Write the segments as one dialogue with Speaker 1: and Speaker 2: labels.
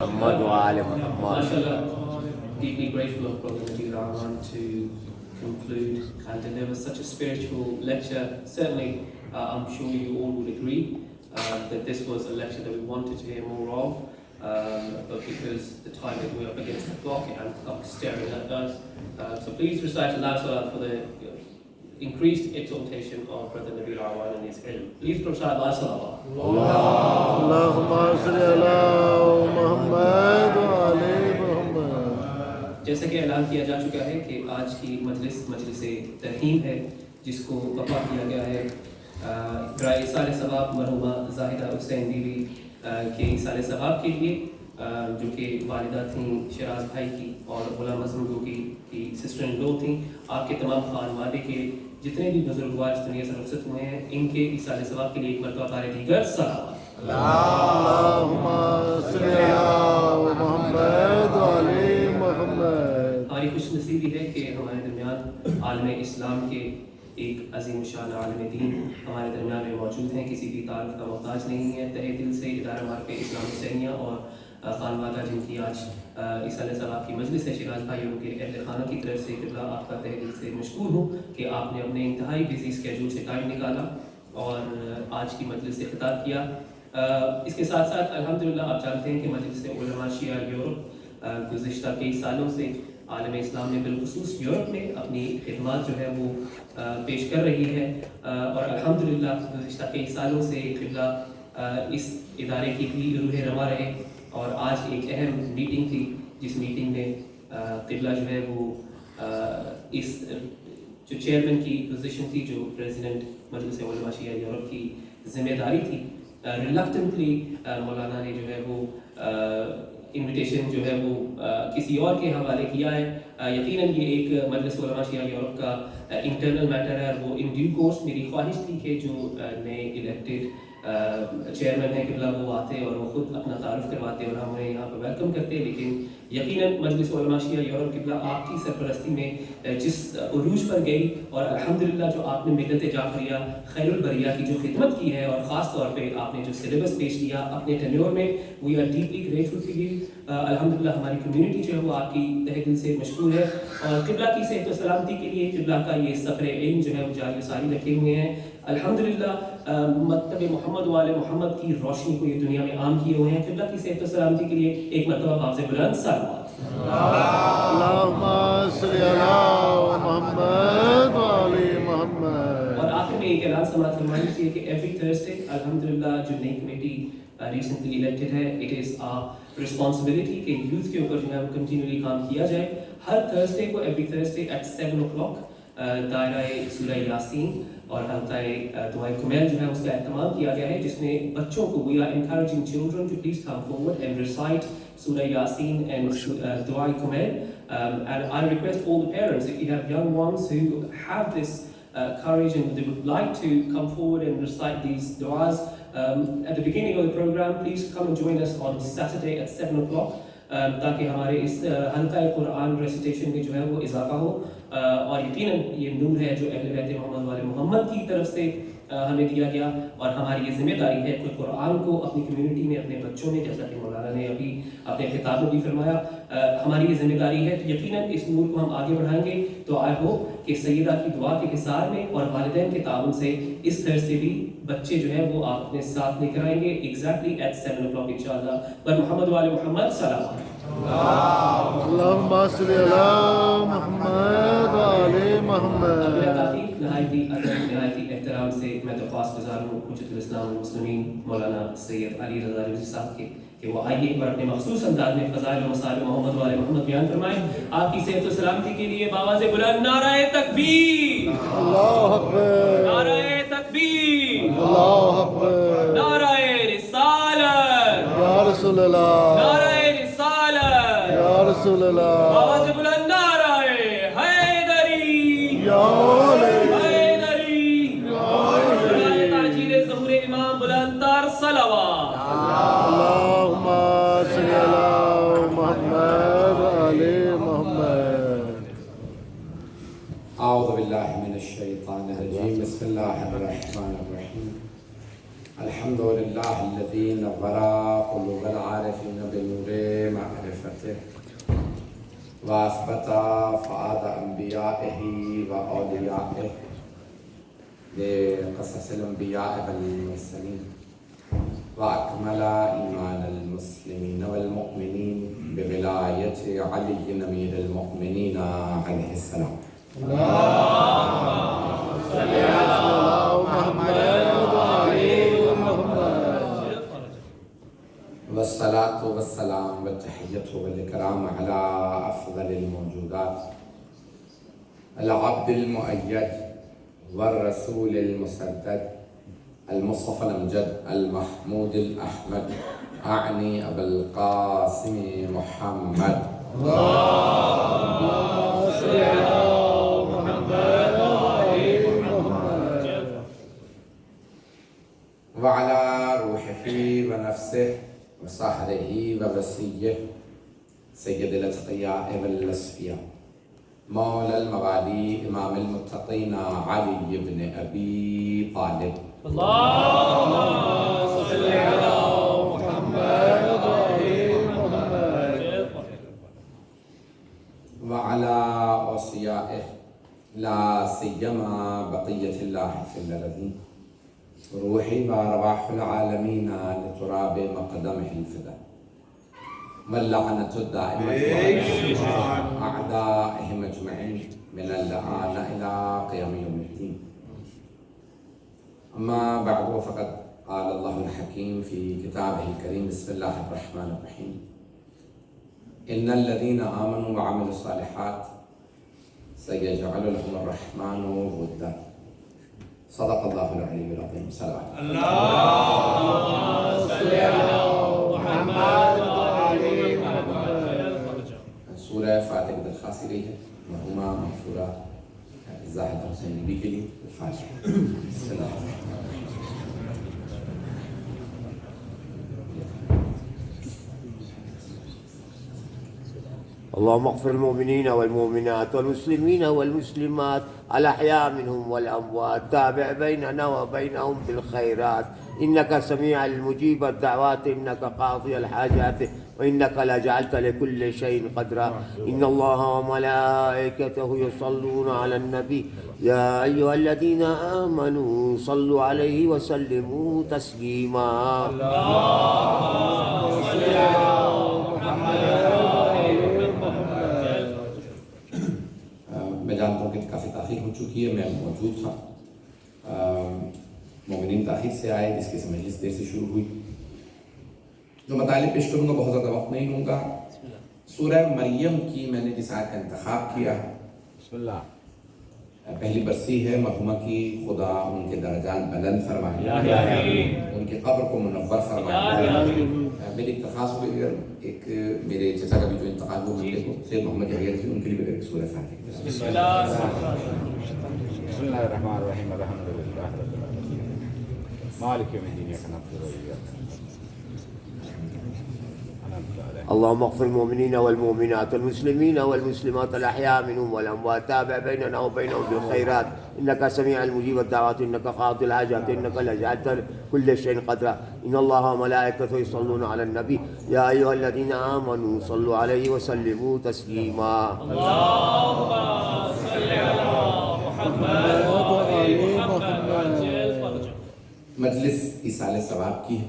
Speaker 1: Muhammad wa ali Muhammad.
Speaker 2: MashaAllah, deeply grateful of Brother Nadir Rahman to conclude and deliver such a spiritual lecture. Certainly, I'm sure you all would agree that this was a lecture that we wanted to hear more of, but because the time that we're up against the clock and clock staring at us. So please recite Allah Salat for the increased exaltation of Brother Nadir Rahman and his ilm. Please recite Allah Salat.
Speaker 1: Allahumma salli ala Muhammad wa ali Muhammad.
Speaker 2: جیسا کہ اعلان کیا جا چکا ہے کہ آج کی مجلس ترحیم ہے جس کو برپا کیا گیا ہے برائے ایصال ثواب مرحومہ زاہدہ حسین بیوی کے ایصال ثواب کے لیے، جو کہ والدہ تھیں شراز بھائی کی اور غلام اعظم کی سسٹر ان لو تھیں. آپ کے تمام خانوادے کے جتنے بھی بزرگوار اس دنیا سے رخصت ہوئے ہیں، ان کے ایصال ثواب کے لیے ایک مرتبہ بار دیگر صلوات.
Speaker 1: Allahumma salli ala Muhammad wa ali Muhammad.
Speaker 2: ہماری خوش نصیبی ہے کہ ہمارے درمیان عالم اسلام کے ایک عظیم شان عالم دین ہمارے درمیان میں موجود ہیں، کسی بھی تعارف کا محتاج نہیں ہے. تہہ دل سے ادارہ مارکہ اسلام حسینیہ اور خانوادہ جن کی آج ایصال ثواب کی مجلس ہے، شراز بھائی ان کے اہل خانہ کی طرف سے قبلہ آپ کا تہہ دل سے مشکور ہوں کہ آپ نے اپنے انتہائی بزی اسکیجول سے ٹائم نکالا اور آج کی مجلس سے خطاب کیا. اس کے ساتھ ساتھ الحمدللہ آپ جانتے ہیں کہ مجلس علماء شیعہ یورپ گزشتہ کئی سالوں سے عالم اسلام میں بالخصوص یورپ میں اپنی خدمات جو ہے وہ پیش کر رہی ہے، اور الحمدللہ گزشتہ کئی سالوں سے قبلہ اس ادارے کی بھی روح رواں رہے. اور آج ایک اہم میٹنگ تھی جس میٹنگ میں قبلہ جو ہے وہ اس جو چیئرمین کی پوزیشن تھی، جو پریزیڈنٹ مجلس علماء شیعہ یورپ کی ذمہ داری تھی، ریلکٹنٹلی مولانا نے جو ہے وہ انویٹیشن جو ہے وہ کسی اور کے حوالے کیا ہے. یقیناً یہ ایک مجلس علماء شیعہ یورپ کا انٹرنل میٹر ہے، اور وہ ان ڈیو کورس میری خواہش تھی کہ جو نئے الیکٹڈ چیئرمین ہیں قبلہ وہ آتے اور وہ خود اپنا تعارف کرواتے اور ہم انہیں یہاں پہ ویلکم کرتے. لیکن یقیناً مجلس علماء شیعہ یورپ قبلہ آپ کی سرپرستی میں جس عروج پر گئی، اور الحمدللہ جو آپ نے ملت جعفریہ خیر البریہ کی جو خدمت کی ہے، اور خاص طور پہ آپ نے جو سلیبس پیش کیا اپنے ٹینیور میں، we are deeply grateful to you. الحمدللہ ہماری کمیونٹی جو ہے وہ آپ کی تہہ دل سے مشکور ہے، اور قبلہ کی صحت و سلامتی کے لیے قبلہ کا یہ سفر علم جو ہے وہ جاری ساری رکھے ہوئے ہیں. الحمدللہ مکتب محمد وآل محمد کی روشنی کو یہ دنیا میں عام کیے ہوئے ہیں. قبلہ کی صحت و سلامتی کے لیے ایک مرتبہ باز بلند صلوات.
Speaker 1: Allahumma salli ala Muhammad wa ali Muhammad.
Speaker 2: اور آخر میں ایک اعلان سماعت فرمانی چاہیے کہ ایوری تھرسڈے الحمدللہ جو نئی کمیٹی ریسنٹلی الیکٹڈ ہے، اٹ از رسپانسبلٹی کہ یوتھ کے اوپر جو ہے وہ کنٹینیولی کام کیا جائے. ہر تھرسڈے کو ایوری تھرسڈے ایٹ 7 o'clock دائرہ سورہ یاسین اور حلقہ دعائے کمیل جو ہے اس کا اہتمام کیا گیا ہے، جس میں بچوں کو we are encouraging children to please come forward and recite Surah Yasin and Dua Kumail. And I request all the parents, if you have young ones who have this courage and they would like to come forward and recite these du'as at the beginning of the program, please come and join us on Saturday at 7 o'clock. تاکہ ہمارے اس حلقہ قرآن recitation میں جو ہے وہ اضافہ ہو، اور یقیناً یہ نور ہے جو اہل بیت محمد والے محمد کی طرف سے ہمیں دیا گیا، اور ہماری یہ ذمہ داری ہے کہ قرآن کو اپنی کمیونٹی میں اپنے بچوں میں، جیسا کہ مولانا نے ابھی اپنے خطاب میں بھی فرمایا، ہماری یہ ذمہ داری ہے. تو یقیناً اس نور کو ہم آگے بڑھائیں گے. تو آئی ہوپ کہ سیدہ کی دعا کے حصار میں اور والدین کے تعاون سے اس تھرسڈے بھی بچے جو ہے وہ آپ اپنے ساتھ لے کر آئیں گے ایگزیکٹلی ایٹ 7 o'clock انشاءاللہ. پر محمد والے محمد صلوات.
Speaker 1: Allahumma salli ala Muhammad wa ali Muhammad.
Speaker 2: نہایتی احترام سے میں درخواست گزار ہوں حجت الاسلام والمسلمین مولانا سید علی رضا رضوی صاحب کے کہ وہ آئیے اور اپنے مخصوص انداز میں فضائل و مصالح محمد والے محمد بیان فرمائیں. آپ کی صحت و سلامتی کے لیے بآواز بلند نعرہ تکبیر،
Speaker 1: اللہ اکبر،
Speaker 2: نعرہ تکبیر،
Speaker 1: اللہ اکبر،
Speaker 2: نعرہ رسالت،
Speaker 1: یا رسول اللہ،
Speaker 2: نعرہ رسالت،
Speaker 1: یا رسول اللہ،
Speaker 2: بآواز بلند نعرہ حیدری،
Speaker 1: یا مولا،
Speaker 2: حیدری، برائے تعجیل ظہور امام بلند تر صلوات.
Speaker 1: اللہم صلی علی محمد و آل محمد.
Speaker 3: اعوذ باللہ من الشیطان الرجیم، بسم اللہ الرحمن الرحیم. الحمد لله الذي نور قلوب العارفين بنور معرفته وأثبت فؤاد أنبيائه وأوليائه بقصص الأنبياء والمرسلين وأكمل إيمان المسلمين والمؤمنين بولاية علي أمير المؤمنين عليه السلام.
Speaker 1: اللهم صل على محمد وعلى محمد.
Speaker 3: والصلاة والسلام والتحية والإكرام على أفضل الموجودات العبد المؤيد والرسول المسدد المصطفى الأمجد المحمود الأحمد أعني أبا القاسم محمد.
Speaker 1: اللهم صل على محمد وعلى محمد.
Speaker 3: وعلى روحه ونفسه وصهره ووسيه سيد الأتقياء والأصفياء مولى المغالي إمام المتقين علي بن أبي طالب.
Speaker 1: اللهم صل على محمد وعلى محمد.
Speaker 3: وعلى أوصيائه لا سيما بقية الله في الأرضين روحي وأرواح العالمين لتراب مقدمه الفداء واللعنة الدائمة على أعدائهم أجمعين من الآن إلى قيام يوم الدين. أما بعد فقد قال الله الحكيم في كتابه الكريم بسم الله الرحمن الرحيم إن الذين آمنوا وعملوا الصالحات سيجعل لهم الرحمن ودا. صدق الله العلي العظيم. صلوات
Speaker 1: اللهم صل على محمد وعلى محمد.
Speaker 3: سورة فاتحة درخواست کی گئی ہے مرحومہ مغفورہ زاہد حسین نبی کے لیے فاتحہ. بسم اللہ الرحمن الرحیم.
Speaker 4: اللهم اغفر المؤمنين والمؤمنات والمسلمين والمسلمات الأحياء منهم والأموات تابع بيننا وبينهم بالخيرات إنك سميع المجيب الدعوات إنك قاضي الحاجات وإنك لجعلت لكل شيء قدرا. إن الله وملائكته يصلون على النبي يا أيها الذين آمنوا صلوا عليه وسلموا تسليما.
Speaker 1: اللهم صل على محمد وعلى محمد.
Speaker 3: میں جانتا ہوں کہ کافی تاخیر ہو چکی ہے. میں موجود تھا. مومنین تاخیر سے آئے جس کی مجلس دیر سے شروع ہوئی. جو مطالب پیش کروں گا بہت زیادہ وقت نہیں لوں گا. سورہ مریم کی میں نے جس آیت کا انتخاب کیا بسم اللہ پہلی برسی ہے. مرحومہ کی خدا ان کے درجات بلند فرمائے ان کے قبر کو منور فرمائے. میری درخواست ہوئی اگر ایک میرے چچا کا بھی جو انتقال ہو منڈے کو سید محمد یحییٰ رضوی ان کے لیے ایک سورہ فاتحہ.
Speaker 5: بسم اللہ الرحمن الرحیم الحمد للہ رب العالمین مالک یوم الدین ایاک نعبد و ایاک نستعین.
Speaker 4: اللهم اغفر المؤمنين والمؤمنات والمسلمين والمسلمات الأحياء منهم والأموات تابع بيننا وبينهم بالخيرات إنك سميع المجيب الدعوات إنك قاضي الحاجات إنك لجعلت كل شيء قدرا. إن الله وملائكته يصلون على النبي يا أيها الذين آمنوا صلوا عليه وسلموا تسليما.
Speaker 1: اللهم صل على محمد وعلى محمد.
Speaker 3: مجلس ایصال ثواب کی ہے.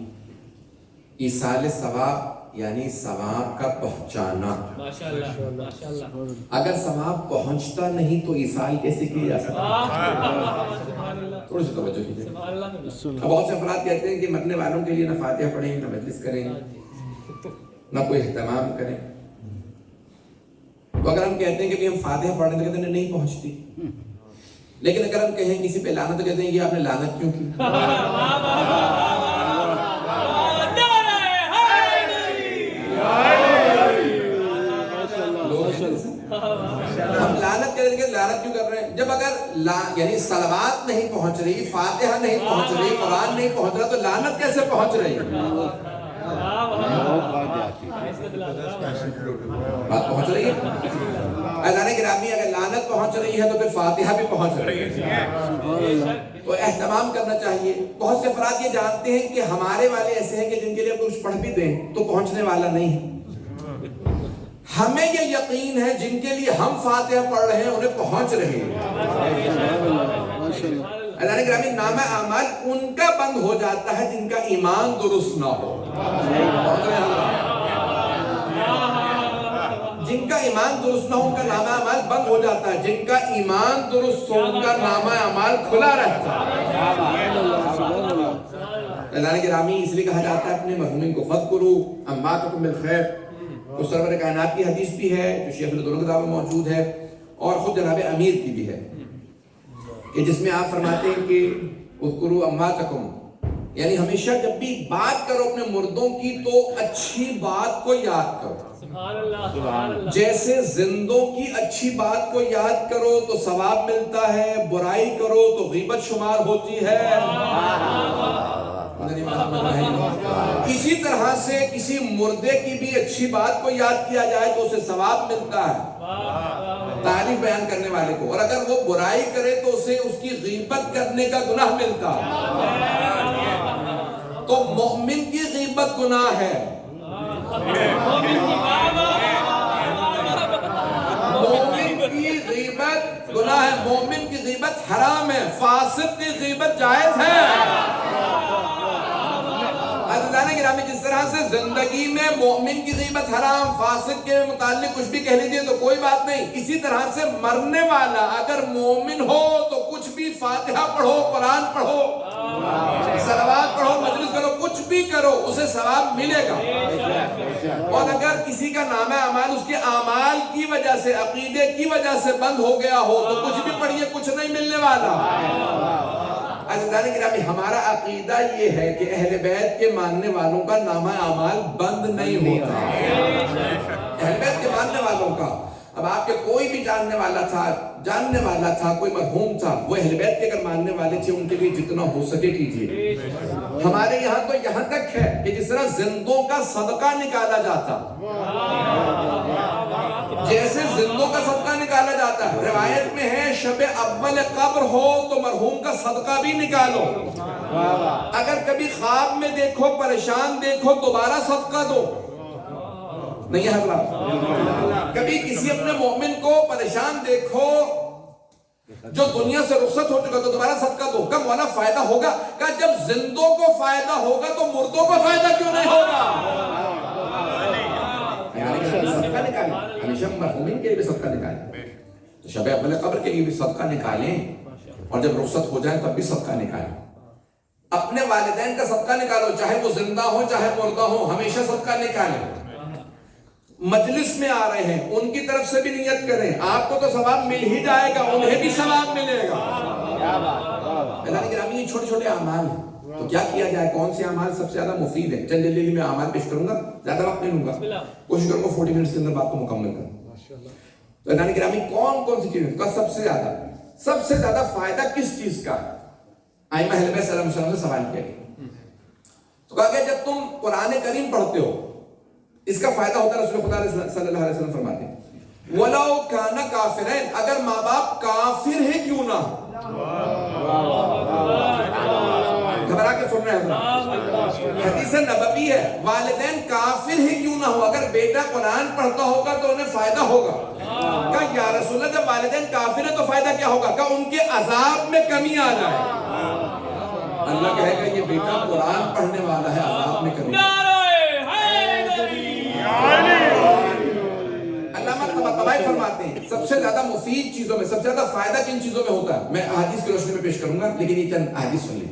Speaker 3: ایصال ثواب یعنی ثواب کا پہنچانا. اگر ثواب پہنچتا نہیں تو ایصال کیسے کیا جا سکتا؟ تھوڑی سی توجہ کیجیے. بہت سے افراد کہتے ہیں کہ مرنے والوں کے لیے نہ فاتحہ پڑھیں نہ مجلس کریں نہ کوئی اہتمام کریں. تو اگر ہم کہتے ہیں کہ ہم فاتحہ پڑھیں تو کہتے ہیں نہیں پہنچتی. لیکن اگر ہم کہیں کسی پہ لعنت تو کہتے ہیں یہ آپ نے لعنت کیوں کی؟ ہم لعنت کریں کہ لعنت کیوں کر رہے ہیں؟ جب اگر یعنی صلوات نہیں پہنچ رہی فاتحہ نہیں پہنچ رہی قرآن نہیں پہنچ رہا تو لعنت کیسے پہنچ رہی؟ بات پہنچ رہی ہے؟ اذان گرامی اگر لعنت پہنچ رہی ہے تو پھر فاتحہ بھی پہنچ رہی ہے، تو اہتمام کرنا چاہیے۔ بہت سے افراد یہ جانتے ہیں کہ ہمارے والے ایسے ہیں کہ جن کے لیے کچھ پڑھ بھی دیں تو پہنچنے والا نہیں ہے۔ ہمیں یہ یقین ہے جن کے لیے ہم فاتحہ پڑھ رہے ہیں انہیں پہنچ رہے ہیں۔ اذان گرامی نامہ اعمال ان کا بند ہو جاتا ہے جن کا ایمان درست نہ ہو۔ جن کا ایمان درست نہ ہو ان کا نامہ اعمال بند ہو جاتا ہے، جن کا ایمان درست ہو ان کا نامہ اعمال کھلا رہتا ہے۔ اذان گرامی اس لیے کہا جاتا ہے اپنے مرحومین کو فذکروا امواتکم بالخیر، تو سرور کائنات کی حدیث بھی ہے جو شیخ الدولہ کتاب میں موجود ہے، اور خود جناب امیر کی بھی ہے، کہ جس میں آپ فرماتے ہیں کہ اذکروا امواتکم، یعنی ہمیشہ جب بھی بات کرو اپنے مردوں کی تو اچھی بات کو یاد کرو، جیسے زندوں کی اچھی بات کو یاد کرو تو ثواب ملتا ہے، برائی کرو تو غیبت شمار ہوتی ہے۔ اسی طرح سے کسی مردے کی بھی اچھی بات کو یاد کیا جائے تو اسے ثواب ملتا ہے تعریف بیان کرنے والے کو، اور اگر وہ برائی کرے تو اسے اس کی غیبت کرنے کا گناہ ملتا ہے۔ تو مومن کی غیبت گناہ ہے، مومن کی غیبت گناہ ہے، مومن کی غیبت حرام ہے، فاسق کی غیبت جائز ہے۔ عزیزان گرامی جس طرح سے زندگی میں مومن کی غیبت حرام، فاسق کے متعلق کچھ بھی کہہ لیجئے تو کوئی بات نہیں، اسی طرح سے مرنے والا اگر مومن ہو تو کچھ بھی فاتحہ پڑھو، قرآن پڑھو، صلوات پڑھو، مجلس کرو، کچھ بھی کرو، اسے ثواب ملے گا۔ اور اگر کسی کا نامہ اعمال اس کے اعمال کی وجہ سے، عقیدے کی وجہ سے بند ہو گیا ہو تو کچھ بھی پڑھیے کچھ نہیں ملنے والا۔ عزیزان گرامی ہمارا عقیدہ یہ ہے کہ اہل بیت کے ماننے والوں کا نامہ اعمال بند نہیں ہوتا، اہل بیت کے ماننے والوں کا۔ اب آپ کے کوئی بھی جاننے والا تھا کوئی مرحوم تھا، وہ اہل بیت کے اگر ماننے والے تھے ان کے لیے جتنا ہو سکے کیجیے۔ ہمارے یہاں تو یہاں تک ہے کہ جس طرح زندوں کا صدقہ نکالا جاتا، جیسے زندوں کا صدقہ نکالا جاتا ہے، روایت میں ہے شب اول قبر ہو تو مرحوم کا صدقہ بھی نکالو، اگر کبھی خواب میں دیکھو پریشان دیکھو دوبارہ صدقہ دو، نہیں ہے حضرات؟ کبھی کسی اپنے مومن کو پریشان دیکھو جو دنیا سے رخصت ہو چکا تو دوبارہ صدقہ دو۔ کم والا فائدہ ہوگا، کہ جب زندوں کو فائدہ ہوگا تو مردوں کو فائدہ کیوں نہیں ہوگا؟ صدقہ نکالیں، ہمیشہ مرحومین کے لیے بھی صدقہ نکالیں، تو شب اول قبر کے لیے بھی صدقہ نکالیں، اور جب رخصت ہو جائیں تب بھی صدقہ نکالیں۔ اپنے والدین کا صدقہ نکالو، چاہے وہ زندہ ہو چاہے مردہ ہو، ہمیشہ صدقہ نکالیں۔ مجلس میں آ رہے ہیں ان کی طرف سے بھی نیت کریں، آپ کو تو ثواب مل ہی جائے گا، انہیں بھی ثواب ملے گا۔ یہ چھوٹے چھوٹے اعمال ہیں، تو کیا کیا جائے، کون سے اعمال سب سے زیادہ مفید ہیں؟ چند جلدی میں اعمال پیش کروں گا، زیادہ وقت نہیں لوں گا، کوشش کروں گا 40 منٹس کے اندر بات کو مکمل کروں۔ تو ادھانی گرامی کون سی چیز کا سب سے زیادہ فائدہ کس چیز کا؟ ائمہ اہل بیت صلی اللہ علیہ وسلم سے سوال کیا گیا، تو کہا کہ جب تم قرآن کریم پڑھتے ہو اس کا فائدہ ہوتا ہے، رسول خدا صلی اللہ علیہ وسلم فرماتے ہیں وَلَوْ كَانَ كَافِرَيْنَ، اگر ماں باپ کافر ہے کیوں نہ ہو۔ گھبرا کے سن رہے ہیں، حدیث نبوی ہے، والدین کافر ہی کیوں نہ ہو، اگر بیٹا قرآن پڑھتا ہوگا تو انہیں فائدہ ہوگا۔ کہا یا رسول اللہ جب والدین کافر ہیں تو فائدہ کیا ہوگا؟ کہا ان کے عذاب میں کمی آ جائے۔ اللہ کہے گا یہ بیٹا قرآن پڑھنے والا ہے، عذاب میں کمی۔ علامہ طباطبائی فرماتے ہیں سب سے زیادہ مفید چیزوں میں، سب سے زیادہ فائدہ کن چیزوں میں ہوتا ہے؟ میں احادیث کی روشنی میں پیش کروں گا، لیکن یہ چند احادیث سن لیں۔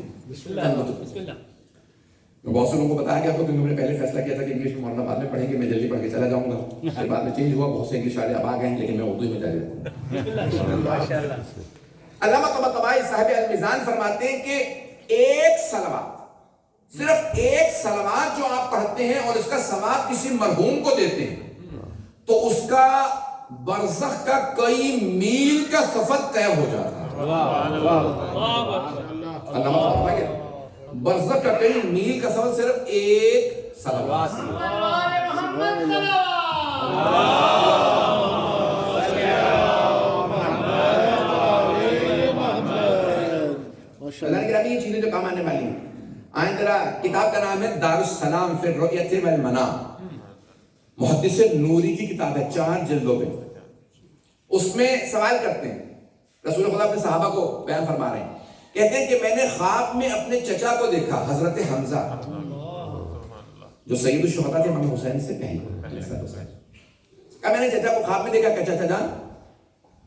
Speaker 3: بہت سے لوگوں کو بتایا گیا تھا، کیونکہ میں نے پہلے فیصلہ کیا تھا کہ انگلش میں مولانا بعد میں پڑھیں گے، میں جلدی پڑھ کے چلا جاؤں گا، پھر بعد میں چینج ہوا، بہت سے انگلش والے اب آ گئے ہیں، لیکن میں اردو میں جاری رکھوں گا۔ علامہ طباطبائی صاحب المیزان فرماتے ہیں کہ ایک صلوات، صرف ایک صلوات جو آپ پڑھتے ہیں اور اس کا ثواب کسی مرحوم کو دیتے ہیں تو اس کا برزخ کا کئی میل کا سفر طے ہو جاتا ہے۔ برزخ کا کئی میل کا سفر صرف ایک صلوات اللہ نے کہا یہ چیزیں جو کام آنے والی ہیں. آئیں ذرا کتاب کا نام ہے دار السلام فی الرؤیت والمنام. محدث نوری کی کتاب ہے 4 جلدوں میں. اس میں سوال کرتے ہیں رسول خدا اپنے صحابہ کو بیان فرما رہے ہیں. کہتے ہیں کہ میں نے خواب میں اپنے چچا کو دیکھا حضرت حمزہ جو سید الشہداء تھے امام حسین سے پہلے. کہا میں نے چچا کو خواب میں دیکھا کہ چچا جان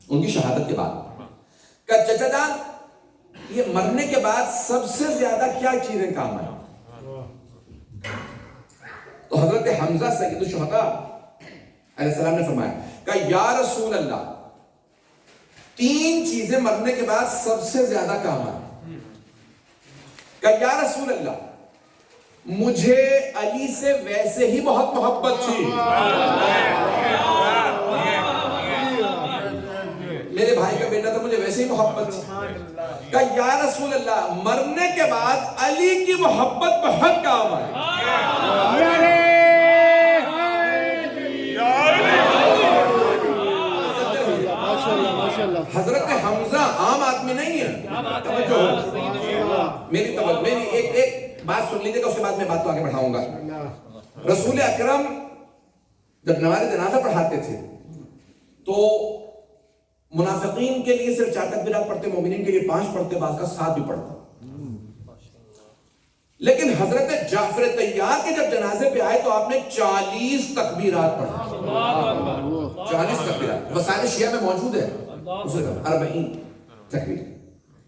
Speaker 3: ان کی شہادت کے بعد کہا چچا جان یہ مرنے کے بعد سب سے زیادہ کیا چیزیں کام آئیں؟ تو حضرت حمزہ سید الشہداء علیہ السلام نے فرمایا کہ یا رسول اللہ 3 چیزیں مرنے کے بعد سب سے زیادہ کام آئیں. کہ یا رسول اللہ مجھے علی سے ویسے ہی بہت محبت تھی, میرے بھائی کا بیٹا تھا, مجھے ویسے ہی محبت تھی. کہ یا رسول اللہ مرنے کے بعد علی کی محبت بہت کام آئی. حضرت حمزہ عام آدمی نہیں ہے. میری ایک بات سن لیجیے گا, اس کے بعد میں بات کو آگے بڑھاؤں گا. رسول اکرم جب نماز جنازہ پڑھاتے تھے تو منافقین کے لیے صرف 4 تکبیرات پڑھتے, مومنین کے لیے 5 پڑھتے, بعض کا 7 بھی پڑھتا. لیکن حضرت جعفر طیار کے جب جنازے پہ آئے تو آپ نے 40 تکبیرات پڑھا. 40 تکبیرات وسائل شیعہ میں موجود ہے, 40 تکبیر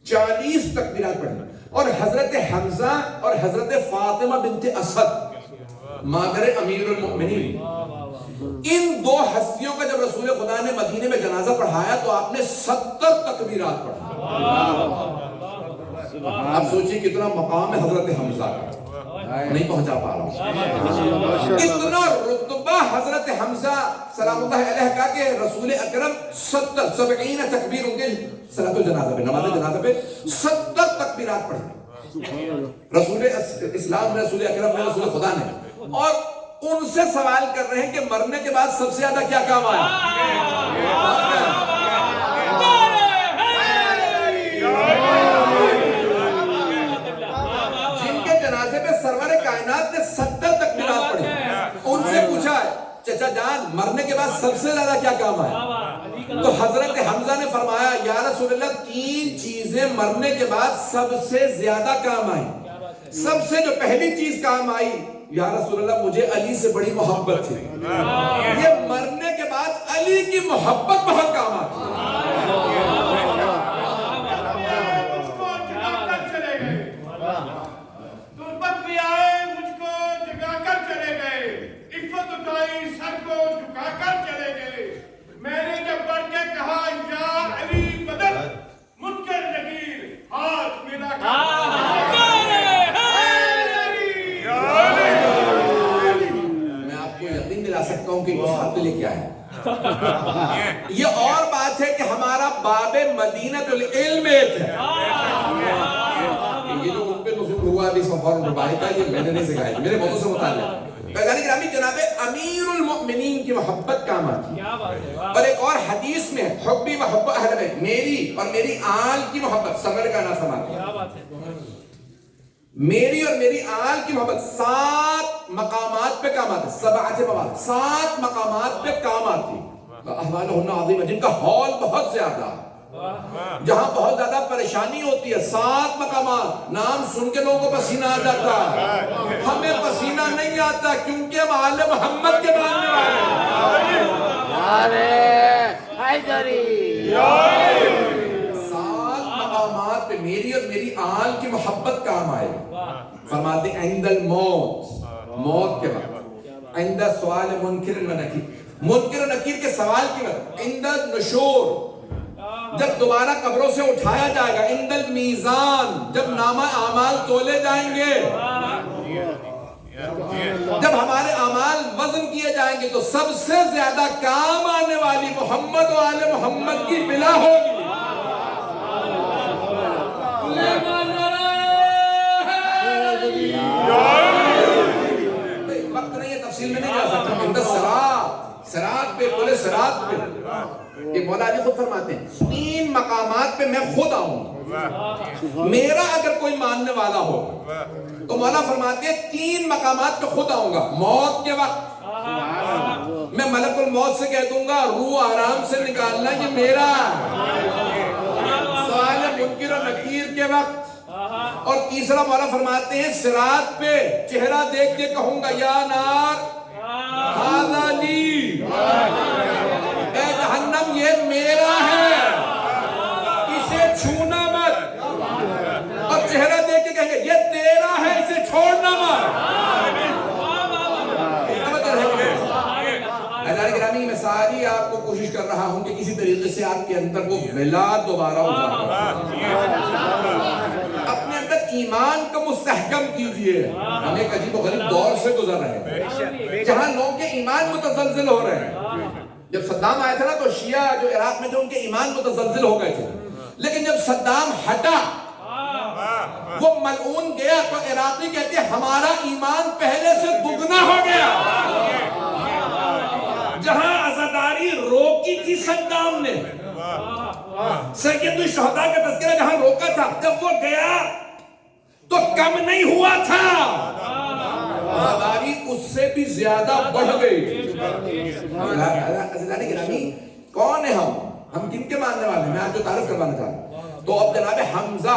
Speaker 3: 40 تکبیرات پڑھی. اور حضرت حمزہ اور حضرت فاطمہ بنت اسد مادر امیر المؤمنین, ان 2 ہستیوں کا جب رسول خدا نے مدینے میں جنازہ پڑھایا تو آپ نے 70 تکبیرات پڑھا. آپ سوچئے کتنا مقام ہے حضرت حمزہ کا, نہیں پہنچا پا رہا ہوں. اتنا رتبہ حضرت حمزہ سلام اللہ علیہ کا کہ رسول اکرم 70 تکبیر ان کے صلاۃ الجنازہ پہ, نماز جنازہ پہ 70 تکبیرات پڑھی رسول اسلام نے, رسول اکرم نے, رسول خدا نے. اور ان سے سوال کر رہے ہیں کہ مرنے کے بعد سب سے زیادہ کیا کام آیا؟ جن کے جنازے پہ سرور کائنات نے 70 تکبیرات پڑھی, ان سے پوچھا ہے چچا جان مرنے کے بعد سب سے زیادہ کیا کام آیا؟ تو حضرت حمزہ نے فرمایا یا رسول اللہ 3 چیزیں مرنے کے بعد سب سے زیادہ کام آئی. سب سے جو پہلی چیز کام آئی یا رسول اللہ مجھے علی سے بڑی محبت تھی. یہ مرنے کے بعد علی کی محبت بہت کام آتی.
Speaker 6: تربت بھی آئے مجھ کو جگا کر چلے گئے, عفت اٹھائی سر کو جھکا کر چلے گئے. میں نے جب بڑھ کے کہا یا علی بدر, منکر نکیر ہاتھ ملا کر
Speaker 3: میں آپ کو یقین دلا سکتا ہوں کہ اس ہاتھ لے کے آئے. یہ اور بات ہے کہ ہمارا باب مدینۃ العلم ایک ہے. یہ جو ان پہ نزول ہوا ابھی صفار رباعی کا, یہ میں نے نہیں سکھایا, میرے موضوع سے متعلق. پیغمبر گرامی جناب امیر المؤمنین کی محبت کام آتی. اور ایک اور حدیث میں حبی و حب اہل بیت, میری اور میری آل کی محبت, سرور کا نام فرماتے میری اور میری آل کی محبت 7 مقامات پہ کام آتی. 7 مقامات پہ کام آتی. احوالہن عظیمہ, جن کا ہال بہت زیادہ, جہاں بہت زیادہ پریشانی ہوتی ہے. 7 مقامات نام سن کے لوگوں کو پسینہ آ جاتا ہے. ہمیں پسینہ نہیں آتا کیونکہ ہم آل محمد کے ماننے والے ہیں. 7 مقامات پہ میری اور میری آل کی محبت کام آئے. فرماتے ہیں عند الموت, موت کے وقت, عند سوال منکر و نکیر, منکر و نکیر کے سوال کی وقت, عند النشور, جب دوبارہ قبروں سے اٹھایا جائے گا, عند المیزان, جب نامہ اعمال تولے جائیں گے, جب ہمارے اعمال وزن کیے جائیں گے, تو سب سے زیادہ کام آنے والی محمد و آل محمد کی بلا ہوگی. تفصیل میں نہیں جا سکتا. سرات پہ بولے سرات پہ. کہ مولا علی خود فرماتے ہیں 3 مقامات پہ میں خود آؤں گا. میرا اگر کوئی ماننے والا ہو تو مولا فرماتے ہیں 3 مقامات پہ خود آؤں گا. موت کے وقت میں ملک الموت سے کہہ دوں گا روح آرام سے نکالنا یہ میرا. سوال منکر و نکیر کے وقت. اور تیسرا مولا فرماتے ہیں صراط پہ چہرہ دیکھ کے کہوں گا یا نار ھذا لی، اے جہنم یہ میرا ہے اسے چھونا مت. اور چہرہ دیکھ کے کہیں گے یہ تیرا ہے اسے چھوڑنا مت. گرامی میں ساری آپ کو کوشش کر رہا ہوں کہ کسی طریقے سے آپ کے اندر وہ ولا دوبارہ اجاگر. اپنے اندر ایمان کو مستحکم کیجئے. ہم ایک عجیب و غریب دور سے گزر رہے ہیں جہاں لوگوں کے ایمان متزلزل ہو رہے ہیں. جب صدام آیا تھا نا تو شیعہ جو عراق میں تھے ان کے ایمان متزلزل ہو گئے تھے. لیکن جب صدام ہٹا وہ ملعون گیا تو عراقی کہتے ہیں ہمارا ایمان پہلے سے دگنا ہو گیا. جہاں عزاداری روکی تھی صدام نے، سید الشہداء کا تذکرہ جہاں روکا تھا، جب وہ گیا تو کم نہیں ہوا تھا، عزاداری اس سے بھی زیادہ بڑھ گئی. عزیزان گرامی کون ہے ہم کن کے ماننے والے ہیں؟ میں آپ جو تعارف کروانا چاہتا ہوں. تو اب جناب حمزہ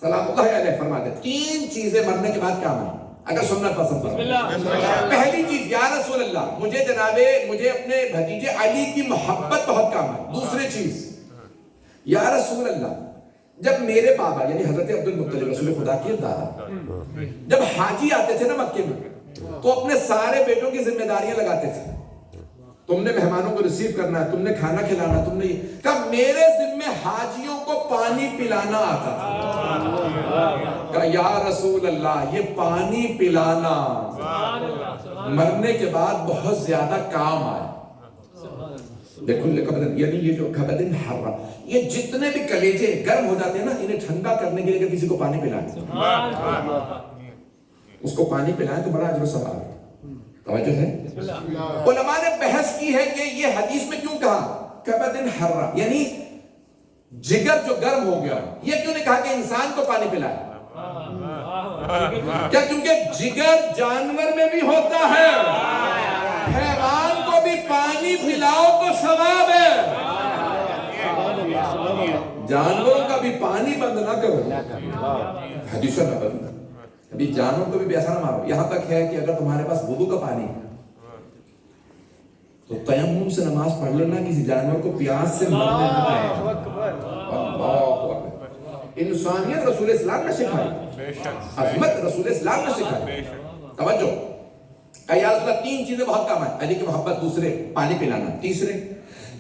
Speaker 3: سلام اللہ علیہ فرماتے ہیں 3 چیزیں مرنے کے بعد کیا مانیں اگر سننا پسند کریں. پہلی چیز یا رسول اللہ مجھے اپنے بھتیجے علی کی محبت بہت کام ہے. دوسری چیز یا رسول اللہ جب میرے بابا یعنی حضرت عبد المطلب رسول خدا کے دادا جب حاجی آتے تھے نا مکے میں تو اپنے سارے بیٹوں کی ذمہ داریاں لگاتے تھے. تم نے مہمانوں کو ریسیو کرنا ہے، تم نے کھانا کھلانا، تم نے کہا میرے ذمہ حاجیوں کو پانی پلانا آتا تھا. کہا یا رسول اللہ یہ پانی پلانا مرنے کے بعد بہت زیادہ کام آیا. دیکھو یعنی یہ جو کبدن حرہ یہ جتنے بھی کلیجے گرم ہو جاتے ہیں نا انہیں ٹھنڈا کرنے کے لیے کسی کو پانی پلائیں اس کو پانی پلائیں تو بڑا اجر و ثواب ہے. توجہ ہے. علماء نے بحث کی ہے کہ یہ حدیث میں کیوں کہا کبدن حرہ یعنی جگر جو گرم ہو گیا. یہ کیوں نہیں کہا کہ انسان کو پانی پلائے؟ کیا کیونکہ جگر جانور میں بھی ہوتا ہے. حیوان کو بھی پانی پلاؤ تو ثواب ہے. جانوروں کا بھی پانی بند نہ کرو. حدیث نہ بند. ابھی جانور کو بھی ایسا نہ مارو. یہاں تک ہے کہ اگر تمہارے پاس وضو کا پانی ہے تو تیمم سے نماز پڑھ لینا. کسی جانور کو پیاس سے مرنے نہ دیں. انسانیت رسول اسلام نے سکھائی، عظمت رسول اسلام نے سکھائی. توجہ. یا رسول اللہ 3 چیزیں بہت کام ہیں. علی کی محبت، دوسرے پانی پلانا، تیسرے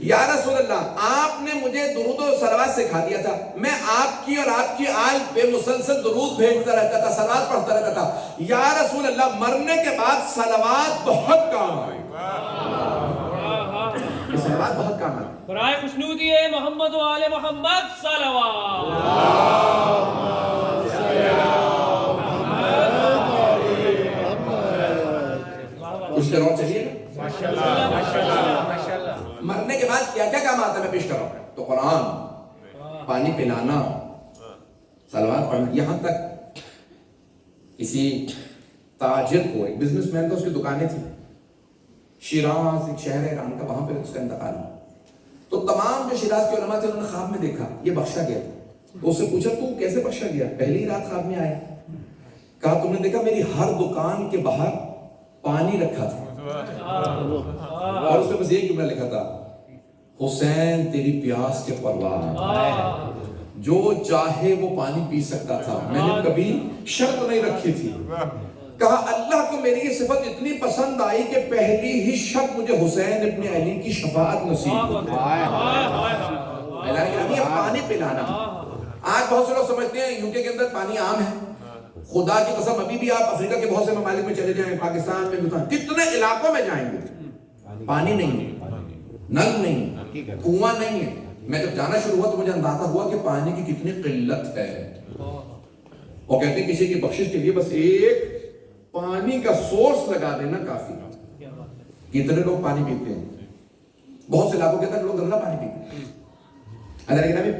Speaker 3: یا رسول اللہ آپ نے مجھے درود و صلوات سکھا دیا تھا. میں آپ کی اور آپ کی آل پہ مسلسل درود بھیجتا رہتا تھا، صلوات پڑھتا رہتا تھا. یا رسول اللہ مرنے کے بعد صلوات بہت کام آئی. صلوات بہت کام آئی.
Speaker 7: برائے خوشنودی محمد و آل محمد صلوات.
Speaker 3: اس طرح اور چلیے مرنے کے بعد کیا کیا کام آتا ہے میں پیش کر رہا ہوں. تو قرآن، پانی پلانا، صلوات پڑھنا. یہاں تک کسی تاجر کو، ایک بزنس مین تھا، اس کی دکانیں تھیں شیراز ایک شہر ہے ایران کا، وہاں پہ اس کا انتقال ہوا. تو تمام جو شیراز کے علماء تھے انہوں نے خواب میں دیکھا یہ بخشا گیا. تو اس سے پوچھا تو کیسے بخشا گیا؟ پہلی رات خواب میں آیا. کہا تم نے دیکھا میری ہر دکان کے باہر پانی رکھا تھا اور اس میں بس ایک جملہ لکھا تھا حسین تیری پیاس کے پرواہ، جو چاہے وہ پانی پی سکتا تھا، میں نے کبھی شرط نہیں رکھی تھی. کہا اللہ کو میری یہ صفت اتنی پسند آئی کہ پہلی ہی شب مجھے حسین ابن علی کی شفاعت نصیب ہوئی. پانی پلانا. آج بہت سے لوگ سمجھتے ہیں یوکے کے اندر پانی عام ہے. خدا کی قسم ابھی بھی آپ افریقہ کے بہت سے ممالک میں چلے جائیں، پاکستان میں، ہندوستان، کتنے علاقوں میں جائیں گے پانی نہیں ہے، نل نہیں ہے، کنواں نہیں ہے. میں جب جانا شروع ہوا تو مجھے اندازہ ہوا کہ پانی کی کتنی قلت ہے. اور کہتے ہیں کسی کی بخشش کے لیے بس ایک پانی کا سورس لگا دینا کافی. کتنے لوگ پانی پیتے ہیں؟ بہت سے علاقوں کے اندر لوگ گندا پانی پیتے ہیں. اگر ابھی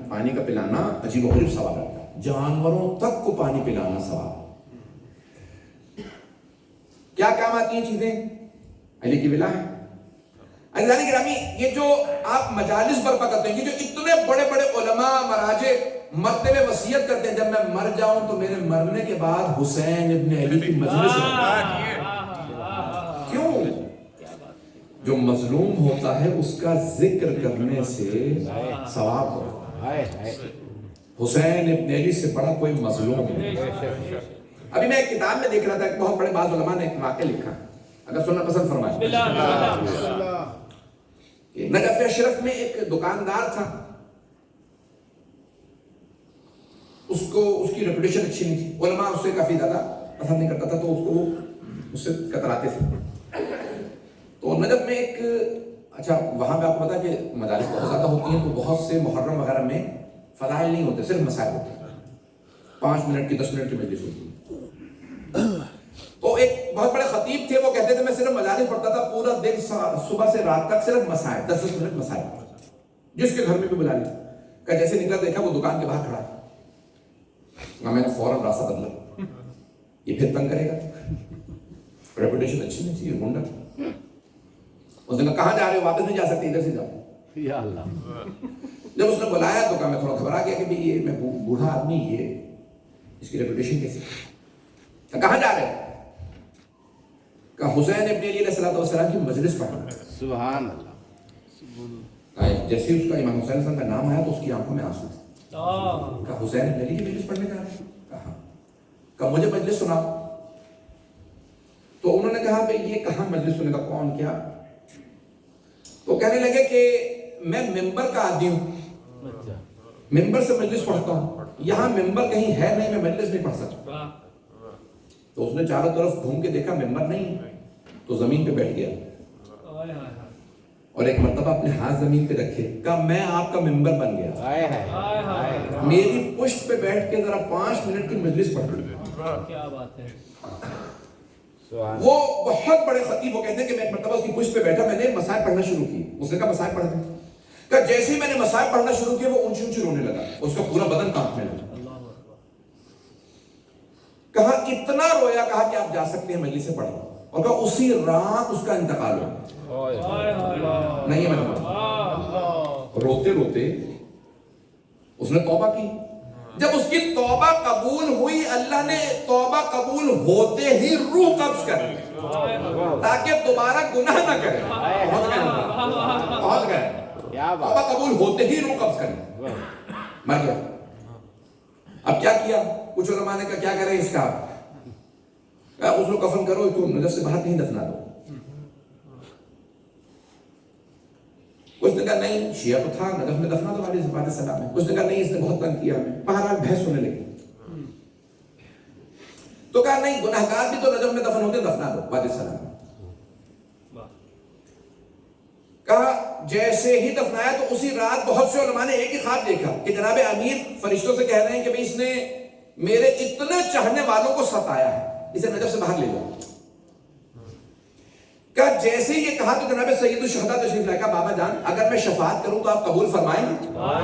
Speaker 3: پانی کا پلانا عجیب و غریب ثواب ہے. جانوروں تک کو پانی پلانا ثواب. کیا کام آتی ہیں چیزیں؟ علی کی ولا ہے. عزیزان گرامی، یہ جو آپ مجالس برپا کرتے ہیں، یہ جو اتنے بڑے بڑے علماء مراجع مرتے ہوئے وصیت کرتے ہیں جب میں مر جاؤں تو میرے مرنے کے بعد حسین ابن علی کی مجلس ہے. کیوں؟ جو مظلوم ہوتا ہے اس کا ذکر کرنے سے ثواب ہوتا ہے. حسین ابن علی سے بڑا کوئی مظلوم نہیں. ابھی میں ایک کتاب میں دیکھ رہا تھا، ایک بہت بڑے بعض علماء نے ایک واقعہ لکھا، اگر سننا پسند فرمائیں. نجف اشرف میں ایک دکاندار تھا، اس کی ریپوٹیشن اچھی نہیں تھی. علماء اس سے کافی زیادہ پسند نہیں کرتا تھا، تو اس کو اس سے کتراتے تھے. تو نجف میں ایک اچھا وہاں پہ آپ کو پتا کہ مدارس بہت زیادہ ہوتی ہیں، تو بہت سے محرم وغیرہ میں فضائل نہیں ہوتے، صرف مسائل ہوتے ہیں. 5 منٹ کی 10 منٹ کی مجلس ہوتی ہے. تو ایک بہت بڑے خطیب تھے، وہ کہتے تھے میں صرف مجالس پڑھتا تھا پورا دن، صبح سے رات تک صرف مسائل، 10 منٹ مسائل. جس کے گھر میں بھی بلا لیا. کہ جیسے نکلا دیکھا وہ دکان کے باہر کھڑا ہے. میں نے فوراً راستہ بدلا، یہ پھر تنگ کرے گا، ریپوٹیشن اچھی نہیں تھی، گنڈا. اس نے کہا کہاں جا رہے ہو؟ واپس نہیں جا سکتے، ادھر سے جاؤ. یا اللہ. جب اس نے بلایا تو کہا میں تھوڑا گھبرا گیا کہ یہ میں بوڑھا آدمی، یہ اس کی ریپوٹیشن کیسی. کہاں جا رہے ہیں؟ کہ حسین ابن علی علیہ السلام کی مجلس پڑھنا. سبحان اللہ. جیسے اس کا امام حسین صاحب کا نام آیا تو اس کی آنکھوں میں آنسو تھے. کہ حسین ابن علی کی مجلس پڑھنے جا رہے ہیں؟ کہا کہ مجھے مجلس سنا. تو انہوں نے کہا کہ یہ کہاں مجلس سنے گا، کون کیا؟ تو کہنے لگے کہ میں ممبر کا آدمی ہوں، ممبر سے مجلس پڑھتا ہوں، یہاں ممبر کہیں ہے نہیں، میں مجلس نہیں پڑھ سکتا. تو اس نے چاروں طرف گھوم کے دیکھا ممبر نہیں، تو زمین پہ بیٹھ گیا اور ایک مرتبہ اپنے ہاتھ زمین پہ رکھے، کہا میں آپ کا ممبر بن گیا، میری پشت پہ بیٹھ کے ذرا 5 منٹ کی مجلس پڑھ لو. کیا بات ہے. وہ بہت بڑے خطیب، وہ کہتے ہیں کہ میں ایک مرتبہ اس کی پشت پہ بیٹھا، میں نے مسائل پڑھنا شروع کی. اس نے کہا مسائل پڑھ دیں. کہ جیسے ہی میں نے مسائل پڑھنا شروع کیا وہ اونچی اونچی رونے لگا، اس کا پورا بدن کانپنے لگا. کہا اتنا رویا، کہا کہ آپ جا سکتے ہیں مجلس سے پڑھنا. اور کہا اسی رات اس کا انتقال ہو گیا. نہیں میں روتے روتے اس نے توبہ کی. جب اس کی توبہ قبول ہوئی، اللہ نے توبہ قبول ہوتے ہی روح قبض کر لی تاکہ دوبارہ گناہ نہ کرے. پہنچ گئے. توبہ قبول ہوتے ہی روح قبض کر لی، مر گیا. اب کیا کیا؟ کچھ علماء نے کہا کیا کرے اس کا؟ اس کو کفن کرو، اس کو نجف سے باہر نہیں دفنا دو. کچھ نے کہا نہیں، شیعہ تو تھا، نجف میں دفنا دو علیہ السلام میں. کچھ نے کہا نہیں، اس نے بہت تنگ کیا ہمیں. بہرحال بحث ہونے لگی. تو کہا نہیں، گناہگار بھی تو نجف میں دفن ہوتے، دفنا دو علیہ السلام میں. کہا جیسے ہی دفنایا تو اسی رات بہت سے علماء نے ایک ہی خواب دیکھا کہ جناب امیر فرشتوں سے کہہ رہے ہیں کہ اس نے میرے اتنے چاہنے والوں کو ستایا ہے، اسے نجف سے باہر لے جاؤ. کہ جیسے یہ کہا تو جناب سید الشہداء تشریف لائے. کہا بابا جان اگر میں شفاعت کروں تو آپ قبول فرمائیں گے؟ بابا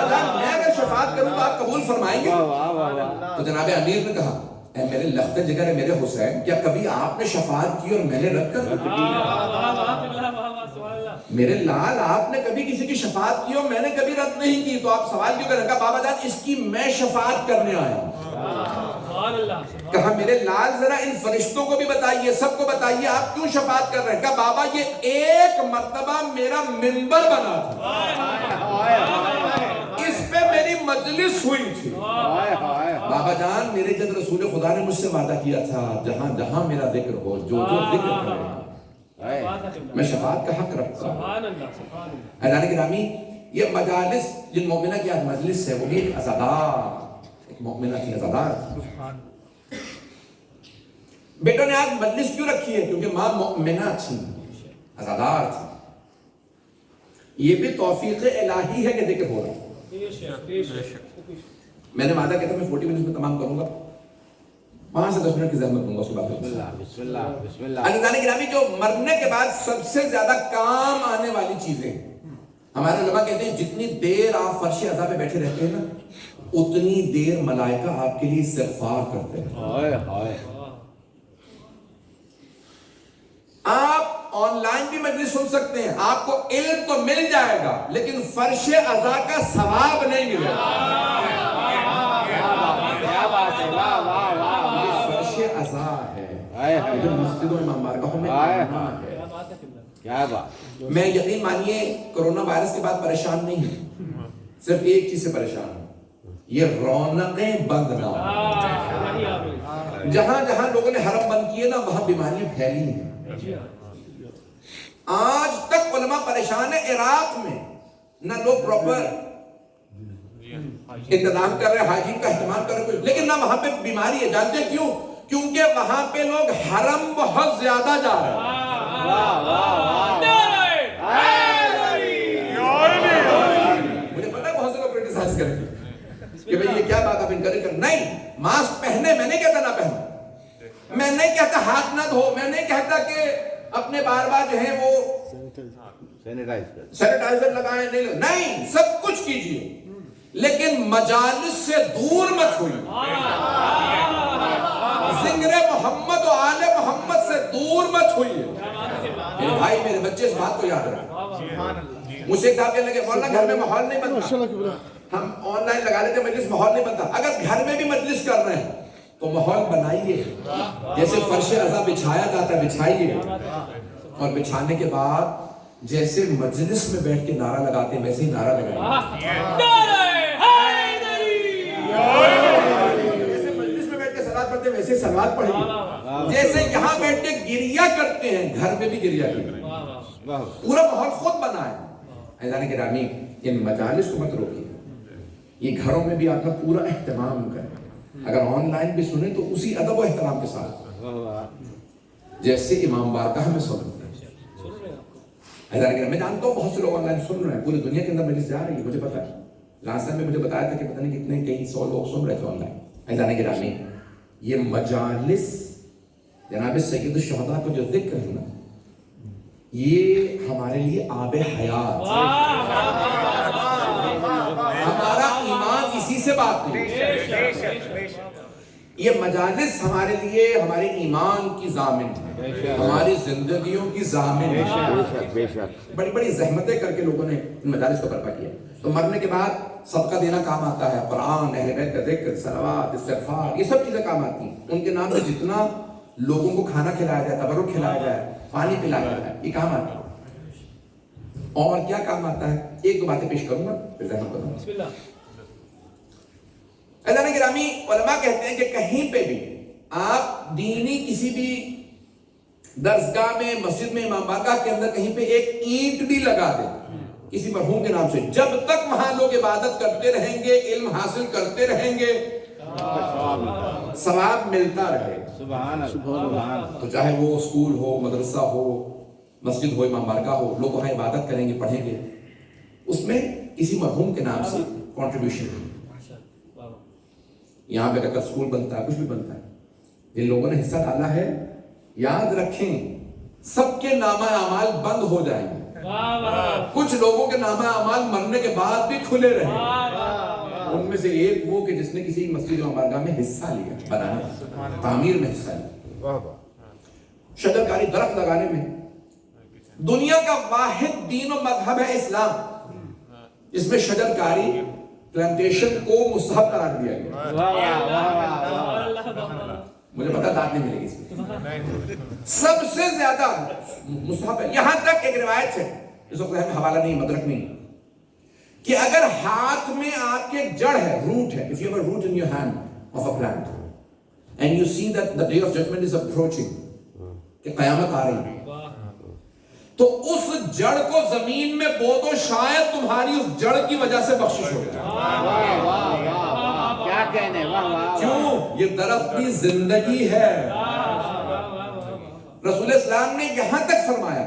Speaker 3: جان میں اگر شفاعت کروں تو آپ قبول فرمائیں گے؟ تو جناب امیر نے کہا اے میرے لخت جگر ہے میرے حسین، کیا کبھی آپ نے شفاعت کی اور میں نے رد کر دی؟ میرے لال آپ نے کبھی کسی کی شفاعت کی اور میں نے کبھی رد نہیں کی، تو آپ سوال کیوں کر رہے ہیں؟ بابا جان اس کی میں شفاعت کرنے آیا ہوں. کہا میرے لال ذرا ان فرشتوں کو بھی بتائیے، سب کو بتائیے آپ کیوں شفاعت کر رہے ہیں؟ کہا بابا یہ ایک مرتبہ میرا منبر بنا تھا، اس پہ میری مجلس ہوئی تھی. بابا جان میرے جد رسول خدا نے مجھ سے وعدہ کیا تھا جہاں جہاں میرا ذکر ہو، جو جو ذکر کرے میں شفاعت کا حق رکھتا ہوں. اذان گرامی، یہ مجالس جن مومنہ کی آج مجلس ہے وہ بھی ایک عزادار، ایک مومنہ کی عزادار. بیٹوں نے آج مجلس کیوں رکھی ہے؟ کیونکہ ماں مومنہ تھی، عزادار تھی. یہ بھی توفیق الہی ہے کہ ذکر ہو رہا ہے. میں نے وعدہ کیا تھا میں 40 منٹ میں تمام کروں گا, 5 سے 10 منٹ کی زحمت دوں گا, اس کے بعد
Speaker 5: بسم اللہ بسم اللہ.
Speaker 3: عزیزان گرامی, جو مرنے کے بعد سب سے زیادہ کام آنے والی چیزیں, ہمارے علماء کہتے ہیں جتنی دیر آپ فرش عزا پہ بیٹھے رہتے ہیں نا, اتنی دیر ملائکہ آپ کے لیے استغفار کرتے ہیں.
Speaker 5: ہائے ہائے.
Speaker 3: آپ آن لائن بھی مجلس سن سکتے ہیں, آپ کو علم تو مل جائے گا لیکن فرش عزا کا ثواب نہیں ملے گا.
Speaker 5: کیا بات ہے, واہ واہ واہ.
Speaker 3: یہ فرش عزا ہے
Speaker 5: ہائے
Speaker 3: جو مسجدوں امام بارگاہوں میں
Speaker 5: ہائے.
Speaker 3: ہے.
Speaker 5: کیا بات.
Speaker 3: میں یقین مانیے کرونا وائرس کے بعد پریشان نہیں ہوں, صرف ایک چیز سے پریشان ہوں, یہ رونقیں بند نہ ہوں. جہاں جہاں لوگوں نے حرم بند کیے نا وہاں بیماریاں پھیلی ہیں. آج تک علماء پریشان ہیں عراق میں, نہ لوگ پراپر انتظام کر رہے, ہائیجین کا اہتمام کر رہے, لیکن نہ وہاں پہ بیماری ہے. جانتے ہیں کیوں؟ کیونکہ وہاں پہ لوگ حرم بہت زیادہ جا رہے ہیں. مجھے پتا ہے بہت سے لوگ کرٹیسائز کریں گے کہ بھئی یہ کیا بات آپ انکریج کر. نہیں, ماسک پہنے, میں نہیں کہتا نہ پہنو, میں نہیں کہتا ہاتھ نہ دھو, میں نہیں کہتا کہ اپنے بار بار جو ہے وہ سینیٹائزر لگائیں, نہیں, سب کچھ کیجئے لیکن مجالس سے دور مت ہوئیے. ذکر محمد و آل محمد سے دور مت ہوئیے. میرے بھائی میرے بچے اس بات کو یاد رکھیں. مجھ سے ایک صاحب کہنے لگے مولانا گھر میں ماحول نہیں بنتا, ہم آن لائن لگا لیتے مجلس, ماحول نہیں بنتا. اگر گھر میں بھی مجلس کر رہے ہیں تو ماحول بنائیے, جیسے فرش عزا بچھایا جاتا ہے بچھائیے, اور بچھانے کے بعد جیسے مجلس میں بیٹھ کے نعرہ لگاتے ہیں ویسے ہی نعرہ لگائیے. جیسے مجلس میں بیٹھ کے صلوات پڑھتے ہیں ویسے صلوات پڑھیے. جیسے یہاں بیٹھ کے گریا کرتے ہیں گھر میں بھی گریا کیجیے. پورا ماحول خود بنائیں. عزیزان گرامی, ان مجالس کو مت روکیے, یہ گھروں میں بھی آپ کا پورا اہتمام کریں. اگر آن لائن بھی سنیں تو اسی ادب و احترام کے ساتھ جیسے امام بارگاہ میں سنیں. میں جانتا ہوں بہت سے لوگ آن لائن سن رہے ہیں, پوری دنیا کے اندر مجلس جا رہی ہے, مجھے پتا ہے. لاسٹ ٹائم میں مجھے بتایا تھا کہ پتہ نہیں کتنے کئی 100 لوگ سن رہے تھے آن لائن. عزیزان گرامی, یہ مجالس جناب سید الشہداء کو جو ذکر ہے نا, یہ ہمارے لیے آب حیات. ہمارا ایمان اسی سے بات نہیں. یہ مجالس ہمارے لیے ہمارے ایمان کی ضامن ہے, ہماری زندگیوں کی ضامن ہے. بڑی بڑی زحمتیں کر کے لوگوں نے ان مجالس کو برپا کیا. تو مرنے کے بعد صدقہ دینا کام آتا ہے, قرآن, اہل بیت کا ذکر, صلوات, استغفار, یہ سب چیزیں کام آتی ہیں. ان کے نام سے جتنا لوگوں کو کھانا کھلایا جائے, تبرک کھلایا جائے, پانی پلایا جائے, یہ کام آتا ہے. اور کیا کام آتا ہے, ایک دو باتیں پیش کروں گا پھر زحمت کروں گا. عزیزان گرامی, علماء کہتے ہیں کہ کہیں پہ بھی آپ دینی کسی بھی درسگاہ میں, مسجد میں, امام بارگاہ کے اندر کہیں پہ ایک اینٹ بھی لگا دیں کسی مرحوم کے نام سے, جب تک وہاں لوگ عبادت کرتے رہیں گے, علم حاصل کرتے رہیں گے, ثواب ملتا رہے.
Speaker 5: سبحان اللہ.
Speaker 3: تو چاہے وہ اسکول ہو, مدرسہ ہو, مسجد ہو, امام بارگاہ ہو, لوگ وہاں عبادت کریں گے, پڑھیں گے, اس میں کسی مرحوم کے نام سے کنٹریبیوشن. یہاں پہ اگر اسکول بنتا ہے, کچھ بھی بنتا ہے, جن لوگوں نے حصہ ڈالا ہے, یاد رکھیں سب کے نامہ اعمال بند ہو جائیں گے. کچھ لوگوں کے نامہ اعمال مرنے کے بعد بھی کھلے رہیں. ان میں سے ایک وہ کہ جس نے کسی مسجد و بارگاہ میں حصہ لیا, بنانے, تعمیر میں حصہ لیا. شجرکاری, درخت لگانے میں. دنیا کا واحد دین و مذہب ہے اسلام جس میں شجرکاری, پلانٹیشن کو مستحب قرار دیا گیا. مجھے پتا داد نہیں ملے گی اس میں, سب سے زیادہ مستحب ہے. یہاں تک ایک روایت ہے, اس وقت ہمیں حوالہ نہیں, مدرک نہیں, کہ اگر ہاتھ میں آپ کے جڑ ہے, روٹ ہے, if you have a root in your hand of a plant and you see that the day of judgment is approaching, کہ قیامت آ رہی ہے, تو اس جڑ کو زمین میں بو دو, شاید تمہاری اس جڑ کی وجہ سے بخشش ہو جائے.
Speaker 5: کیا کہنے,
Speaker 3: کیوں؟ یہ درخت بھی زندگی ہے. رسول اسلام نے یہاں تک فرمایا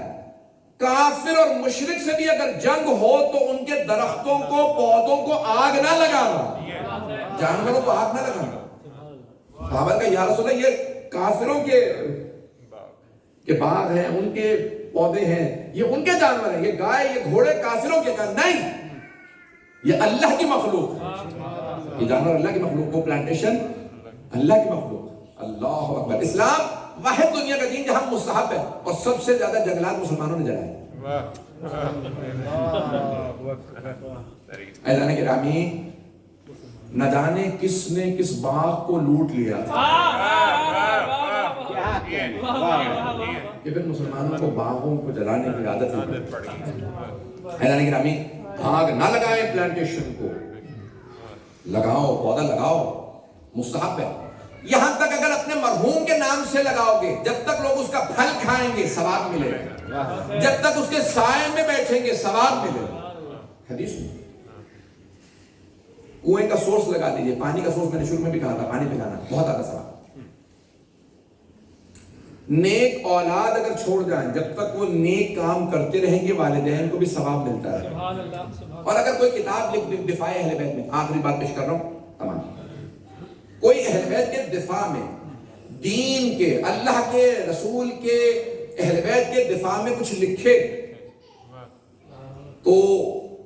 Speaker 3: کافر اور مشرک سے بھی اگر جنگ ہو تو ان کے درختوں کو, پودوں کو آگ نہ لگانا. جانوروں کو آگ نہ لگانا. صحابہ کا یا رسول اللہ یہ کافروں کے باغ ہیں, ان کے پودے ہیں, یہ ان کے جانور ہیں, یہ گائے یہ گھوڑے کافروں کے. نہیں, یہ اللہ کی مخلوق, یہ جانور اللہ کی مخلوق, وہ پلانٹیشن اللہ کی مخلوق. اللہ اکبر. اسلام واحد دنیا کا دین جہاں مستحب ہے, اور سب سے زیادہ جنگلات مسلمانوں نے جلائے. اعزان گرامی, نہ جانے کس نے کس باغ کو لوٹ لیا تھا کہ پھر مسلمانوں کو باغوں کو جلانے کی عادت ہے. اعزان گرامی, آگ نہ لگائیں پلانٹیشن کو, لگاؤ, پودا لگاؤ, مستحب ہے. یہاں تک اگر اپنے مرحوم کے نام سے لگاؤ گے, جب تک لوگ اس کا پھل کھائیں گے ثواب ملے گا, جب تک اس کے سائے میں بیٹھیں گے ثواب ملے گا. حدیث میں کنویں کا سورس لگا دیجئے, پانی کا سورس میں نے شروع میں بھی کہا تھا, پانی پلانا بہت زیادہ ثواب. نیک اولاد اگر چھوڑ جائیں, جب تک وہ نیک کام کرتے رہیں گے والدین کو بھی ثواب ملتا ہے. اور اگر کوئی کتاب لکھ دیں دفاع اہل بیت میں, آخری بات پیش کر رہا ہوں, تمام, کوئی اہل بیت کے دفاع میں, دین کے, اللہ کے رسول کے, اہل بیت کے دفاع میں کچھ لکھے تو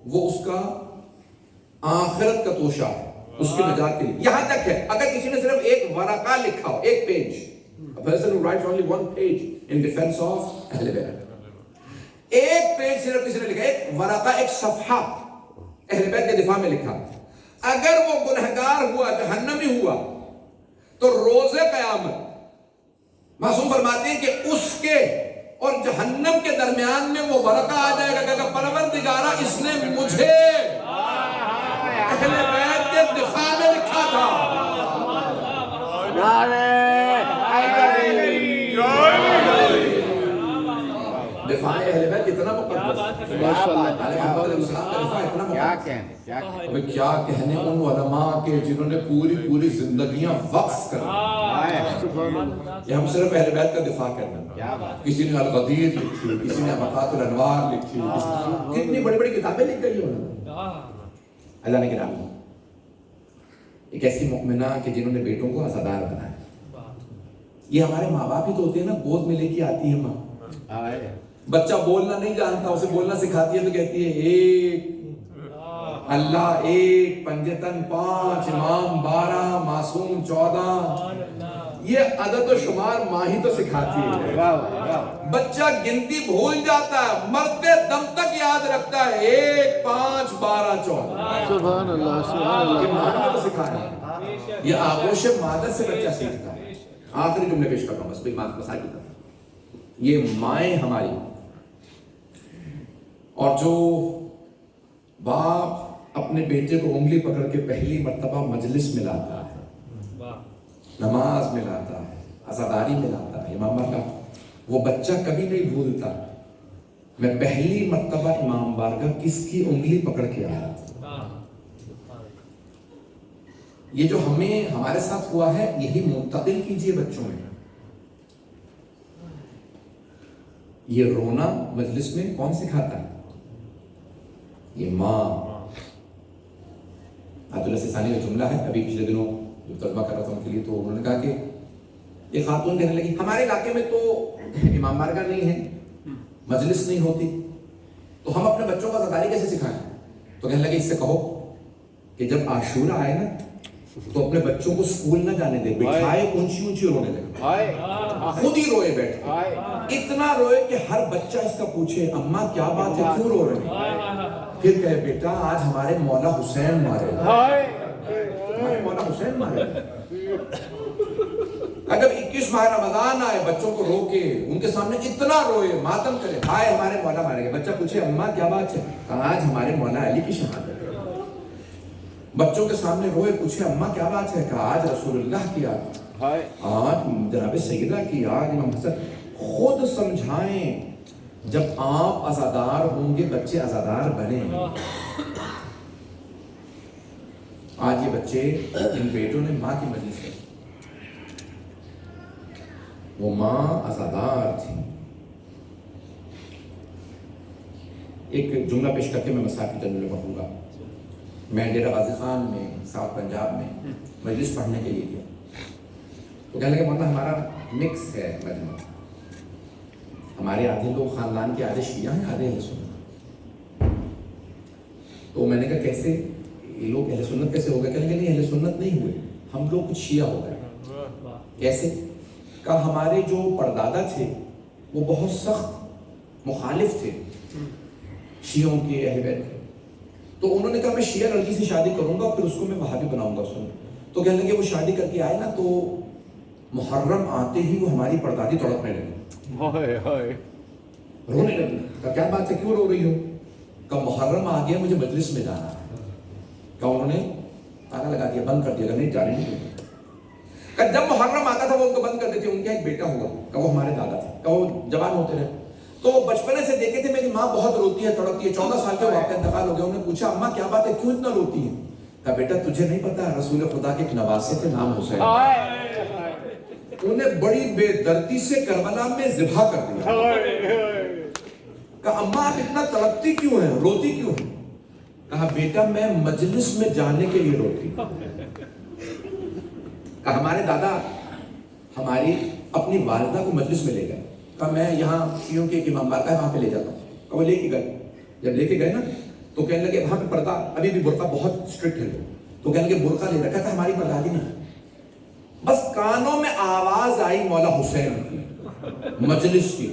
Speaker 3: وہ اس کا آخرت کا توشہ ہے, اس کی نجات کے لیے. یہاں تک ہے اگر کسی نے صرف ایک ورقہ لکھا ہو, ایک page, a person who writes only one page in defense of اہل بیت, ایک پیج صرف کسی نے لکھا, ایک ورقہ, ایک صفحہ اہل بیت کے دفاع میں لکھا, اگر وہ گنہگار ہوا, جہنمی ہوا, تو روز قیامت معصوم فرماتے ہیں کہ اس کے اور جہنم کے درمیان میں وہ ورقہ آ جائے گا کہ پروردگارہ اس نے مجھے اہل بیت کے دفاع میں لکھا تھا. دفاع اہل بیت اتنا مقدس, کیا کہنے ان علماء کے جنہوں نے پوری زندگیاں وقف کر دی. ہم صرف اہل بیت کا دفاع کرنا, کسی نے الغدیر لکھی, کسی نے مقات الانوار لکھی, کتنی بڑی بڑی کتابیں لکھ گئی انہوں. اللہ نے کرام, ایک ایسی مؤمنہ کہ جنہوں نے بیٹوں کو عزادار بنایا. یہ ہمارے ماں باپ ہی تو ہوتے ہیں نا, گود میں لے کے آتی ہے ماں, بچہ بولنا نہیں جانتا, اسے بولنا سکھاتی ہے تو کہتی ہے ایک اللہ, ایک پنجتن 5, امام 12, معصوم 14. یہ عدد و شمار ماں ہی تو سکھاتی ہے. بچہ گنتی بھول جاتا ہے, مرتے دم تک یاد رکھتا ہے 1, 5, 12, 14.
Speaker 1: سبحان اللہ, سبحان اللہ.
Speaker 3: یہ ماں نے تو سکھایا, یہ آغوش مادر سے بچہ سیکھتا ہے. آخری جملے پیش کر رہا ہوں بس, مسائل کی طرف. یہ مائیں ہماری, اور جو باپ اپنے بیٹے کو انگلی پکڑ کے پہلی مرتبہ مجلس میں لاتا ہے, نماز میں لاتا ہے, عزاداری میں لاتا ہے, امام کا, وہ بچہ کبھی نہیں بھولتا میں پہلی مرتبہ امام بارگاہ کس کی انگلی پکڑ کے آیا. یہ جو ہمارے ساتھ ہوا ہے, یہی منتقل کیجئے بچوں میں. یہ رونا مجلس میں کون سکھاتا ہے؟ یہ ماں. عبداللہ سیسانی کا جملہ ہے, ابھی پچھلے دنوں جو ترجمہ کر رہا تھا ان کے لیے, تو انہوں نے کہا کہ یہ خاتون کہنے لگی ہمارے علاقے میں تو امام بارگاہ نہیں ہے, مجلس نہیں ہوتی, تو ہم اپنے بچوں کو عزاداری کیسے سکھائیں؟ تو کہنے لگے اس سے کہو کہ جب عاشورہ آئے نا تو اپنے بچوں کو اسکول نہ جانے دے, بٹھائے اونچی رونے لگے, خود ہی روئے بیٹھے, اتنا روئے کہ ہر بچہ اس کا پوچھے اماں کیا بات ہے, کیوں رو رہے ہیں؟ پھر کہے بیٹا آج ہمارے مولا حسین مارے, ہمارے مولا حسین مارے. اگر 21 ماہ رمضان آئے, بچوں کو رو کے ان کے سامنے اتنا روئے, ماتم کرے, ہائے ہمارے مولا مارے گئے. بچہ پوچھے اماں کیا بات ہے, آج ہمارے مولا علی کی شہادت. بچوں کے سامنے روئے, پوچھے اماں کیا بات ہے, کہا آج رسول اللہ کی آج, آج جناب سیدہ کی, آج امام حسن. خود سمجھائیں, جب آپ عزادار ہوں گے بچے عزادار بنیں. آج یہ بچے, ان بیٹوں نے ماں کی مجلس کی, وہ ماں عزادار تھی. ایک جملہ پیش کر کے میں مسائل کی ترجمے پڑھوں گا. میں ڈیرہ غازی خان میں ساؤتھ پنجاب میں مجلس پڑھنے کے لیے گیا، تو کہنے لگے مولانا ہمارا مکس ہے مجمع، ہمارے آدھے لوگ خاندان کے آدھے شیعہ ہیں آدھے اہل سنت۔ تو میں نے کہا کیسے یہ لوگ اہل سنت کیسے ہو گئے؟ کہنے لگے نہیں اہل سنت نہیں ہوئے، ہم لوگ کچھ شیعہ ہو گئے۔ کیسے؟ کہا ہمارے جو پردادا تھے وہ بہت سخت مخالف تھے شیعوں کے، اہل بیت کے، تو انہوں نے کہا میں شیعہ لڑکی سے شادی کروں گا پھر اس کو میں وہابی بناؤں گا۔ تو کہنے لگے وہ شادی کر کے آئے نا تو محرم آتے ہی وہ ہماری پردادی تڑپنے لگی، رونے لگی۔ کہا کیا بات ہے، کیوں رو رہی ہو؟ کہا محرم آ گیا، مجھے مجلس میں جانا ہے۔ کہا انہوں نے تالا لگا دیا، بند کر دیا، نہیں جانے نہیں دیا۔ کہا جب محرم آتا تھا وہ ان کو بند کر دیتے، ان کا ایک بیٹا ہوا، کہا وہ ہمارے دادا تھے، کہا وہ جوان ہوتے رہے تو بچپنے سے دیکھے تھے میری ماں بہت روتی ہے تڑپتی ہے، 14 سال کے واقعہ انتقال ہو گیا۔ انہوں نے پوچھا اماں کیا بات ہے، کیوں اتنا روتی ہے؟ کہا بیٹا تجھے نہیں پتا رسول خدا کے ایک نواسے تھے نام حسین، انہیں بڑی بے دردی سے کربلا میں ذبح کر دیا۔ کہا اماں آپ اتنا تڑپتی کیوں ہیں، روتی کیوں ہیں؟ کہا بیٹا میں مجلس میں جانے کے لیے روتی۔ کہا ہمارے دادا ہماری اپنی والدہ کو مجلس میں لے گئے، کہا میں یہاں شیعوں کے ایک امام بارگاہ ہے وہاں پہ لے جاتا ہوں۔ کہا وہ لے کے گئے، جب لے کے گئے نا تو کہنے لگے وہاں پہ پردہ ابھی بھی برقع بہت اسٹرکٹ ہے، تو کہنے لگے برقع لے رکھا تھا ہماری پردادی نے، بس کانوں میں آواز آئی مولا حسین کی مجلس کی،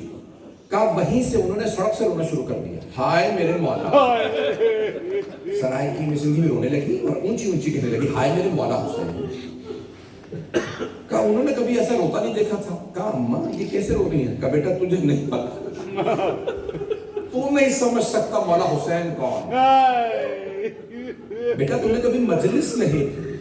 Speaker 3: کہا وہیں سے انہوں نے سڑک سے رونا شروع کر دیا، ہائے میرے مولا۔ سرائے کی مسندھی میں رونے لگی اور اونچی اونچی کہنے لگی ہائے میرے مولا حسین۔ کہا انہوں نے کبھی ایسا روتا نہیں دیکھا تھا۔ کہا اماں یہ کیسے رو رہی ہیں؟ کہا بیٹا تجھے نہیں پتا، تو نہیں سمجھ سکتا مولا حسین کون، بیٹا تم نے کبھی مجلس نہیں۔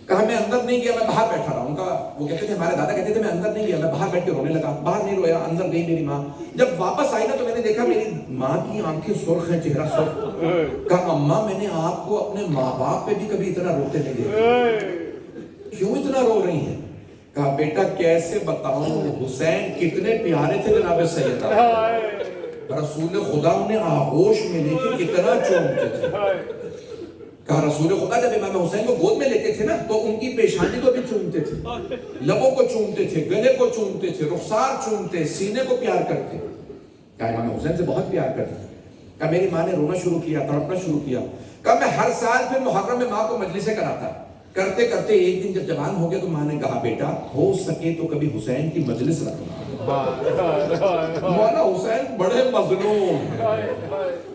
Speaker 3: کہا میں اندر نہیں گیا، میں باہر بیٹھا رہا۔ ان کا وہ کہتے تھے ہمارے دادا کہتے تھے میں اندر نہیں گیا، میں باہر بیٹھ کے رونے لگا، باہر نہیں رویا، اندر گئی میری ماں۔ جب واپس آئی نا تو میں نے دیکھا میری ماں کی آنکھیں سرخ ہیں، چہرہ سرخ۔ کہا اماں میں نے آپ کو اپنے ماں باپ پہ بھی کبھی اتنا روتے نہیں دیکھا، کیوں اتنا رو رہی ہیں؟ کہا بیٹا کیسے بتاؤں حسین کتنے پیارے تھے جناب سیدہ، رسول خدا انہیں آغوش میں لے کے کتنا چومتے تھے۔ کہا رسول خدا جب امام حسین کو گود میں لیتے تھے نا تو ان کی پیشانی کو بھی چومتے تھے، لبوں کو چومتے تھے، گلے کو چومتے تھے، رخسار چومتے، سینے کو پیار کرتے۔ کہا امام حسین سے بہت پیار کرتے۔ کہا میری ماں نے رونا شروع کیا، تڑپنا شروع کیا۔ کہا میں ہر سال پھر محرم میں ماں کو مجلسیں کراتا، کرتے کرتے ایک دن جب جوان ہو گیا تو ماں نے کہا بیٹا ہو سکے تو کبھی حسین کی مجلس رکھنا۔ مولانا حسین بڑے مظلوم ہیں،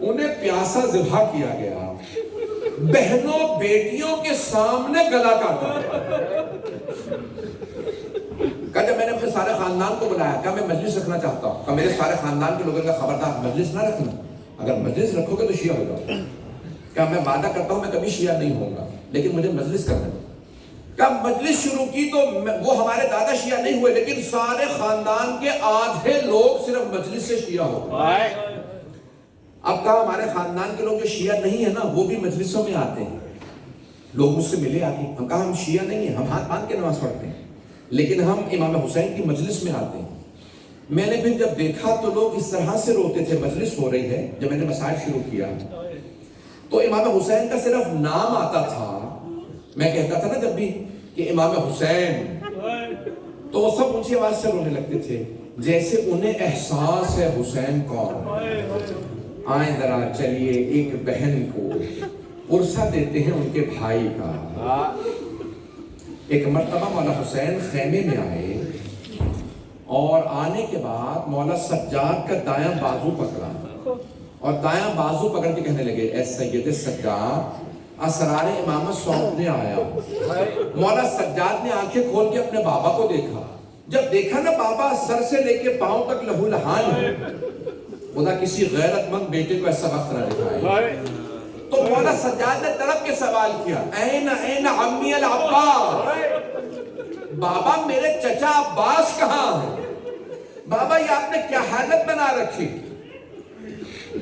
Speaker 3: انہیں پیاسا ذبح کیا گیا، بہنوں بیٹیوں کے سامنے گلا کاٹا۔ کہا جب میں نے اپنے سارے خاندان کو بلایا، کہا میں مجلس رکھنا چاہتا ہوں، کہا میرے سارے خاندان کے لوگوں کا خبردار مجلس نہ رکھنا، اگر مجلس رکھو گے تو شیعہ ہو جاؤ۔ کہا میں وعدہ کرتا ہوں میں کبھی شیعہ نہیں ہوں گا لیکن مجھے مجلس کرنے دو۔ کہا مجلس شروع کی تو وہ ہمارے دادا شیعہ نہیں ہوئے لیکن سارے خاندان کے آدھے لوگ صرف مجلس سے شیعہ ہو گئے۔ اب کہا ہمارے خاندان کے لوگ جو شیعہ نہیں ہے نا وہ بھی مجلسوں میں آتے ہیں، لوگ مجھ سے ملے آتے ہیں، ہم کہا ہم شیعہ نہیں ہیں، ہم ہاتھ باندھ کے نماز پڑھتے ہیں لیکن ہم امام حسین کی مجلس میں آتے ہیں۔ میں نے پھر جب دیکھا تو لوگ اس طرح سے روتے تھے، مجلس ہو رہی ہے، جب میں نے مسائل شروع کیا تو امام حسین کا صرف نام آتا تھا، میں کہتا تھا نا جب بھی کہ امام حسین، تو وہ سب اونچی آواز سے رونے لگتے تھے جیسے انہیں احساس ہے حسین کون۔ آئیں ذرا چلیے ایک بہن کو عرصہ دیتے ہیں ان کے بھائی کا۔ ایک مرتبہ مولا حسین خیمے میں آئے اور آنے کے بعد مولا سجاد کا دایاں بازو پکڑا اور دایاں بازو پکڑ کے کہنے لگے اے سید سجاد اسرار امامت سونپنے آیا ہوں۔ مولا سجاد نے آنکھیں کھول کے اپنے بابا کو دیکھا، جب دیکھا نا بابا سر سے لے کے پاؤں تک لہو لہان ہے، خدا کسی غیرت مند بیٹے کو ایسا وقت نہ دکھائے۔ تو مولا سجاد نے تڑپ کے سوال کیا این عمی العباس، بابا میرے چچا عباس کہاں ہے؟ بابا یہ آپ نے کیا حالت بنا رکھی؟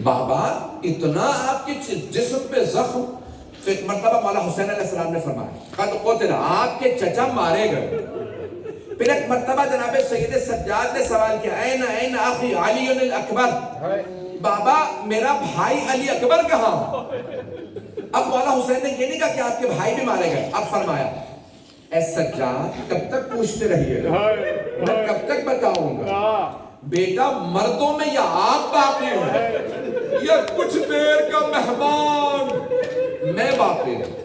Speaker 3: بابا اتنا آپ کے جسم پہ زخم۔ تو ایک مرتبہ مولا حسین علیہ السلام نے فرمایا قد قتل، آپ کے چچا مارے گئے۔ پھر ایک مرتبہ جناب سید سجاد نے سوال کیا این اخی علی الاکبر، بابا میرا بھائی علی اکبر کہاں؟ اب مولا حسین نے یہ نہیں کہا کہ آپ کے بھائی بھی مارے گئے، اب فرمایا اے سجاد کب تک پوچھتے رہیے گا، میں کب تک بتاؤں گا بیٹا مردوں میں یا آپ باقی ہیں یا کچھ دیر کا مہمان میں باقی ہوں۔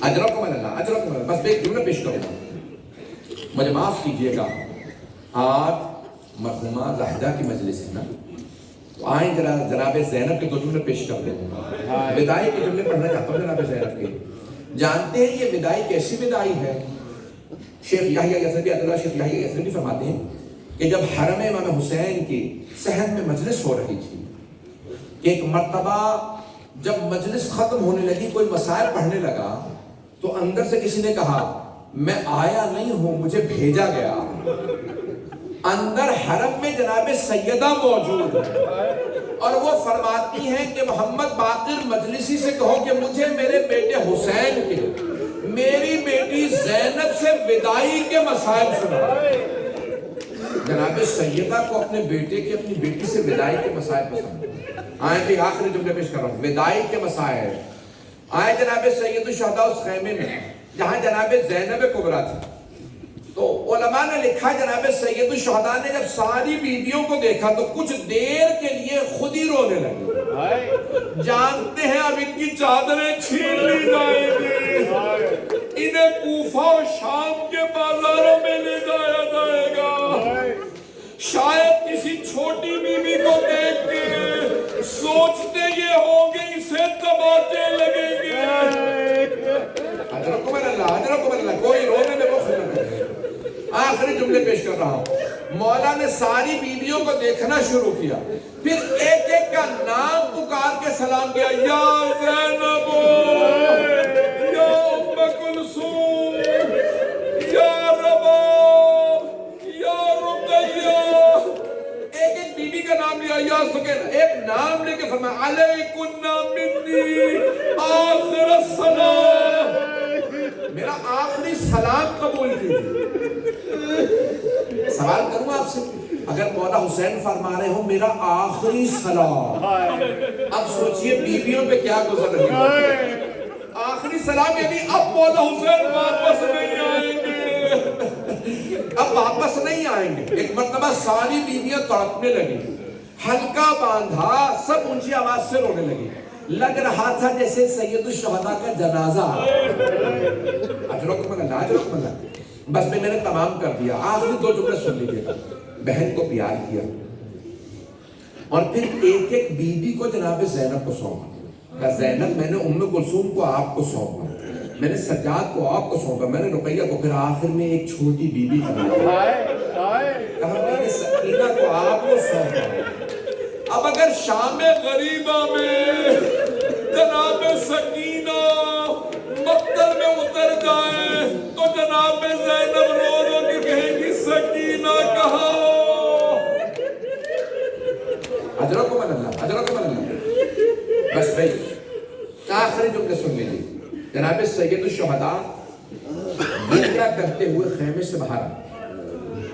Speaker 3: اجرکم اللہ، اجرکم اللہ۔ بس ایک جملہ پیش کروں گا، مجھے معاف کیجئے گا، آج مرحومہ زاہدہ کی مجلس ہے نا، تو آئیں جناب زینب کے دو جملے پیش کر دیں گا، وداعی کے جملے پڑھنا چاہتا ہوں جناب زینب کے۔ جانتے ہیں یہ وداعی کیسی وداعی ہے؟ شیخ یحییٰ یزدی عبداللہ شیخ یحییٰ یزدی فرماتے ہیں کہ جب حرم امام حسین کی صحن میں مجلس ہو رہی تھی کہ ایک مرتبہ جب مجلس ختم ہونے لگی، کوئی مسائل پڑھنے لگا تو اندر سے کسی نے کہا میں آیا نہیں ہوں، مجھے بھیجا گیا۔ اندر حرم میں جناب سیدہ موجود ہے اور وہ فرماتی ہیں کہ محمد باقر مجلسی سے کہو کہ مجھے میرے بیٹے حسین کے، میری بیٹی زینب سے وداعی کے مسائل سنا۔ جناب سیدہ کو اپنے بیٹے کی اپنی بیٹی سے وداعی کے مسائل پسند۔ آئے بھی آخری جملے پیش کر رہا ہوں، وداعی کے مسائل۔ آئے جناب سید الشہداء اس خیمے میں جہاں جناب زینب کبریٰ تھی، تو علماء نے لکھا جناب سید الشہداء نے جب ساری بیویوں کو دیکھا تو کچھ دیر کے لیے خود ہی رونے لگے، جانتے ہیں اب ان کی چادریں چھین لی جائیں گی، انہیں کوفہ و شام کے بازاروں میں لے جایا جائے گا۔ شاید کسی چھوٹی بیوی کو دیکھ کے سوچتے یہ ہوں گے اسے تماچے لگیں گے۔ حضرت اللہ کوئی رونے میں بخل نہ کرے۔ آخری جملے پیش کر رہا ہوں، مولا نے ساری بیویوں کو دیکھنا شروع کیا، پھر ایک ایک کا نام پکار کے سلام کیا، یا زینب، یا ام کلثوم، یا رباب، یا رقیہ، ایک ایک بیوی کا نام لیا، یا سکینہ، ایک نام لے کے فرمایا علیکن منی آخر السلام، میرا آخری سلام قبول کیجیے۔ سوال کروں آپ سے، اگر مولا حسین فرما رہے ہوں میرا آخری سلام، اب سوچئے بیویوں پہ کیا گزر رہی ہے۔ آخری سلام یعنی اب مولا حسین واپس نہیں آئیں گے، اب واپس نہیں آئیں گے۔ ایک مرتبہ ساری بیویاں تڑپنے لگی، ہلکا باندھا، سب اونچی آواز سے رونے لگی، لگ رہا تھا جیسے سید الشہداء کا جنازہ۔ اجرکم اللہ، اجرکم اللہ۔ بس میں نے تمام کر دیا، آخری دو جملے سن لیجیے گا۔ بہن کو پیار کیا اور پھر ایک ایک بیوی کو جناب زینب کو سونپا، کہا زینب میں نے ام کلثوم کو آپ کو سونپا، میں نے سجاد کو آپ کو سونپا، میں نے رقیہ کو، پھر آخر میں ایک چھوٹی بیوی کو کہا میں نے سکینہ کو آپ کو سونپا۔ اب اگر شام غریبہ میں جناب سکینہ مقتل میں اتر جائے تو جناب زینب رو رو کے کہیں گی سکینہ کہاں؟ اجرکم اللہ، اجرکم اللہ۔ بس بھائی آخری جملے سن لیجیے، جناب سید الشہداء کیا کرتے ہوئے خیمے سے باہر آئے۔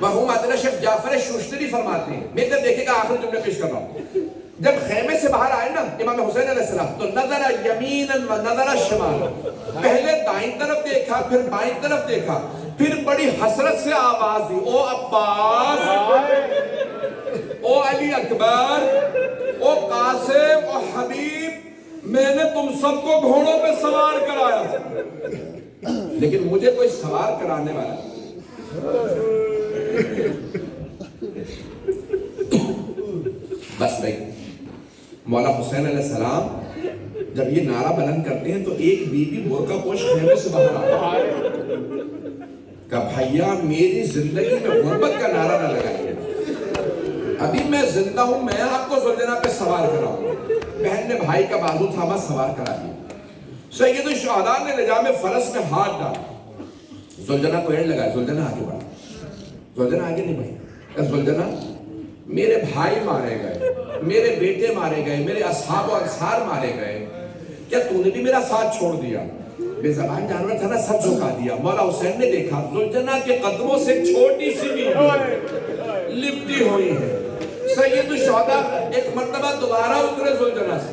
Speaker 3: مرحوم عادلہ شیخ جعفر شوشتری فرماتے ہیں، میں ادھر دیکھے گا آخری جملے پیش کر رہا ہوں، جب خیمے سے باہر آئے نا امام حسین علیہ السلام تو نظر یمیناً و نظر شمال، پہلے دائیں طرف دیکھا، پھر بائیں طرف دیکھا، پھر بڑی حسرت سے آواز دی، او عباس، او علی اکبر، او قاسم، او حبیب، میں نے تم سب کو گھوڑوں پہ سوار کرایا تھا لیکن مجھے کوئی سوار کرانے والا بس نہیں۔ مولا حسین علیہ السلام جب یہ نعرہ بلند کرتے ہیں تو ایک بیوی برقع پوش خیمے سے باہر آتا ہے، کہا بھائیا میری زندگی میں غربت کا نعرہ نہ لگائیے، ابھی میں زندہ ہوں، میں آپ کو زلجنہ پہ سوار کراؤں۔ بہن نے بھائی کا بازو تھاما، سوار کرا دیا۔ سید الشہداء نے لجام فرس میں ہاتھ ڈالا، زلجنہ کو اینڈ لگا، زلجنہ آگے بڑھا، زلجنہ آگے نہیں بڑھی، کہا زلجنہ میرے بھائی مارے گئے، میرے بیٹے مارے گئے، میرے اصحاب و انصار مارے گئے، کیا تو نے بھی میرا ساتھ چھوڑ دیا؟ بے زبان جانور تھا نا، سب جھکا دیا۔ مولا حسین نے دیکھا زلجنہ کے قدموں سے چھوٹی سی بیوی لپٹی ہوئی ہے۔ سید الشہداء ایک مرتبہ دوبارہ اترے زلجنہ سے،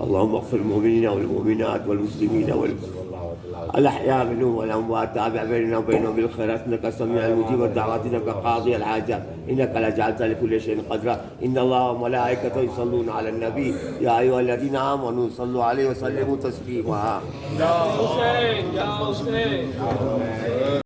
Speaker 4: اللهم اغفر المؤمنين والمؤمنات والمسلمين الأحياء منهم والأموات تابع بيننا وبينهم بالخيرات إنك سميع المجيب الدعوات إنك قاضي الحاجات إنك لجعلت لكل شيء قدرا إن الله وملائكته يصلون على النبي يا أيها الذين آمنوا صلوا عليه وسلموا تسليما.
Speaker 7: Ya Hussein, Ya Hussein.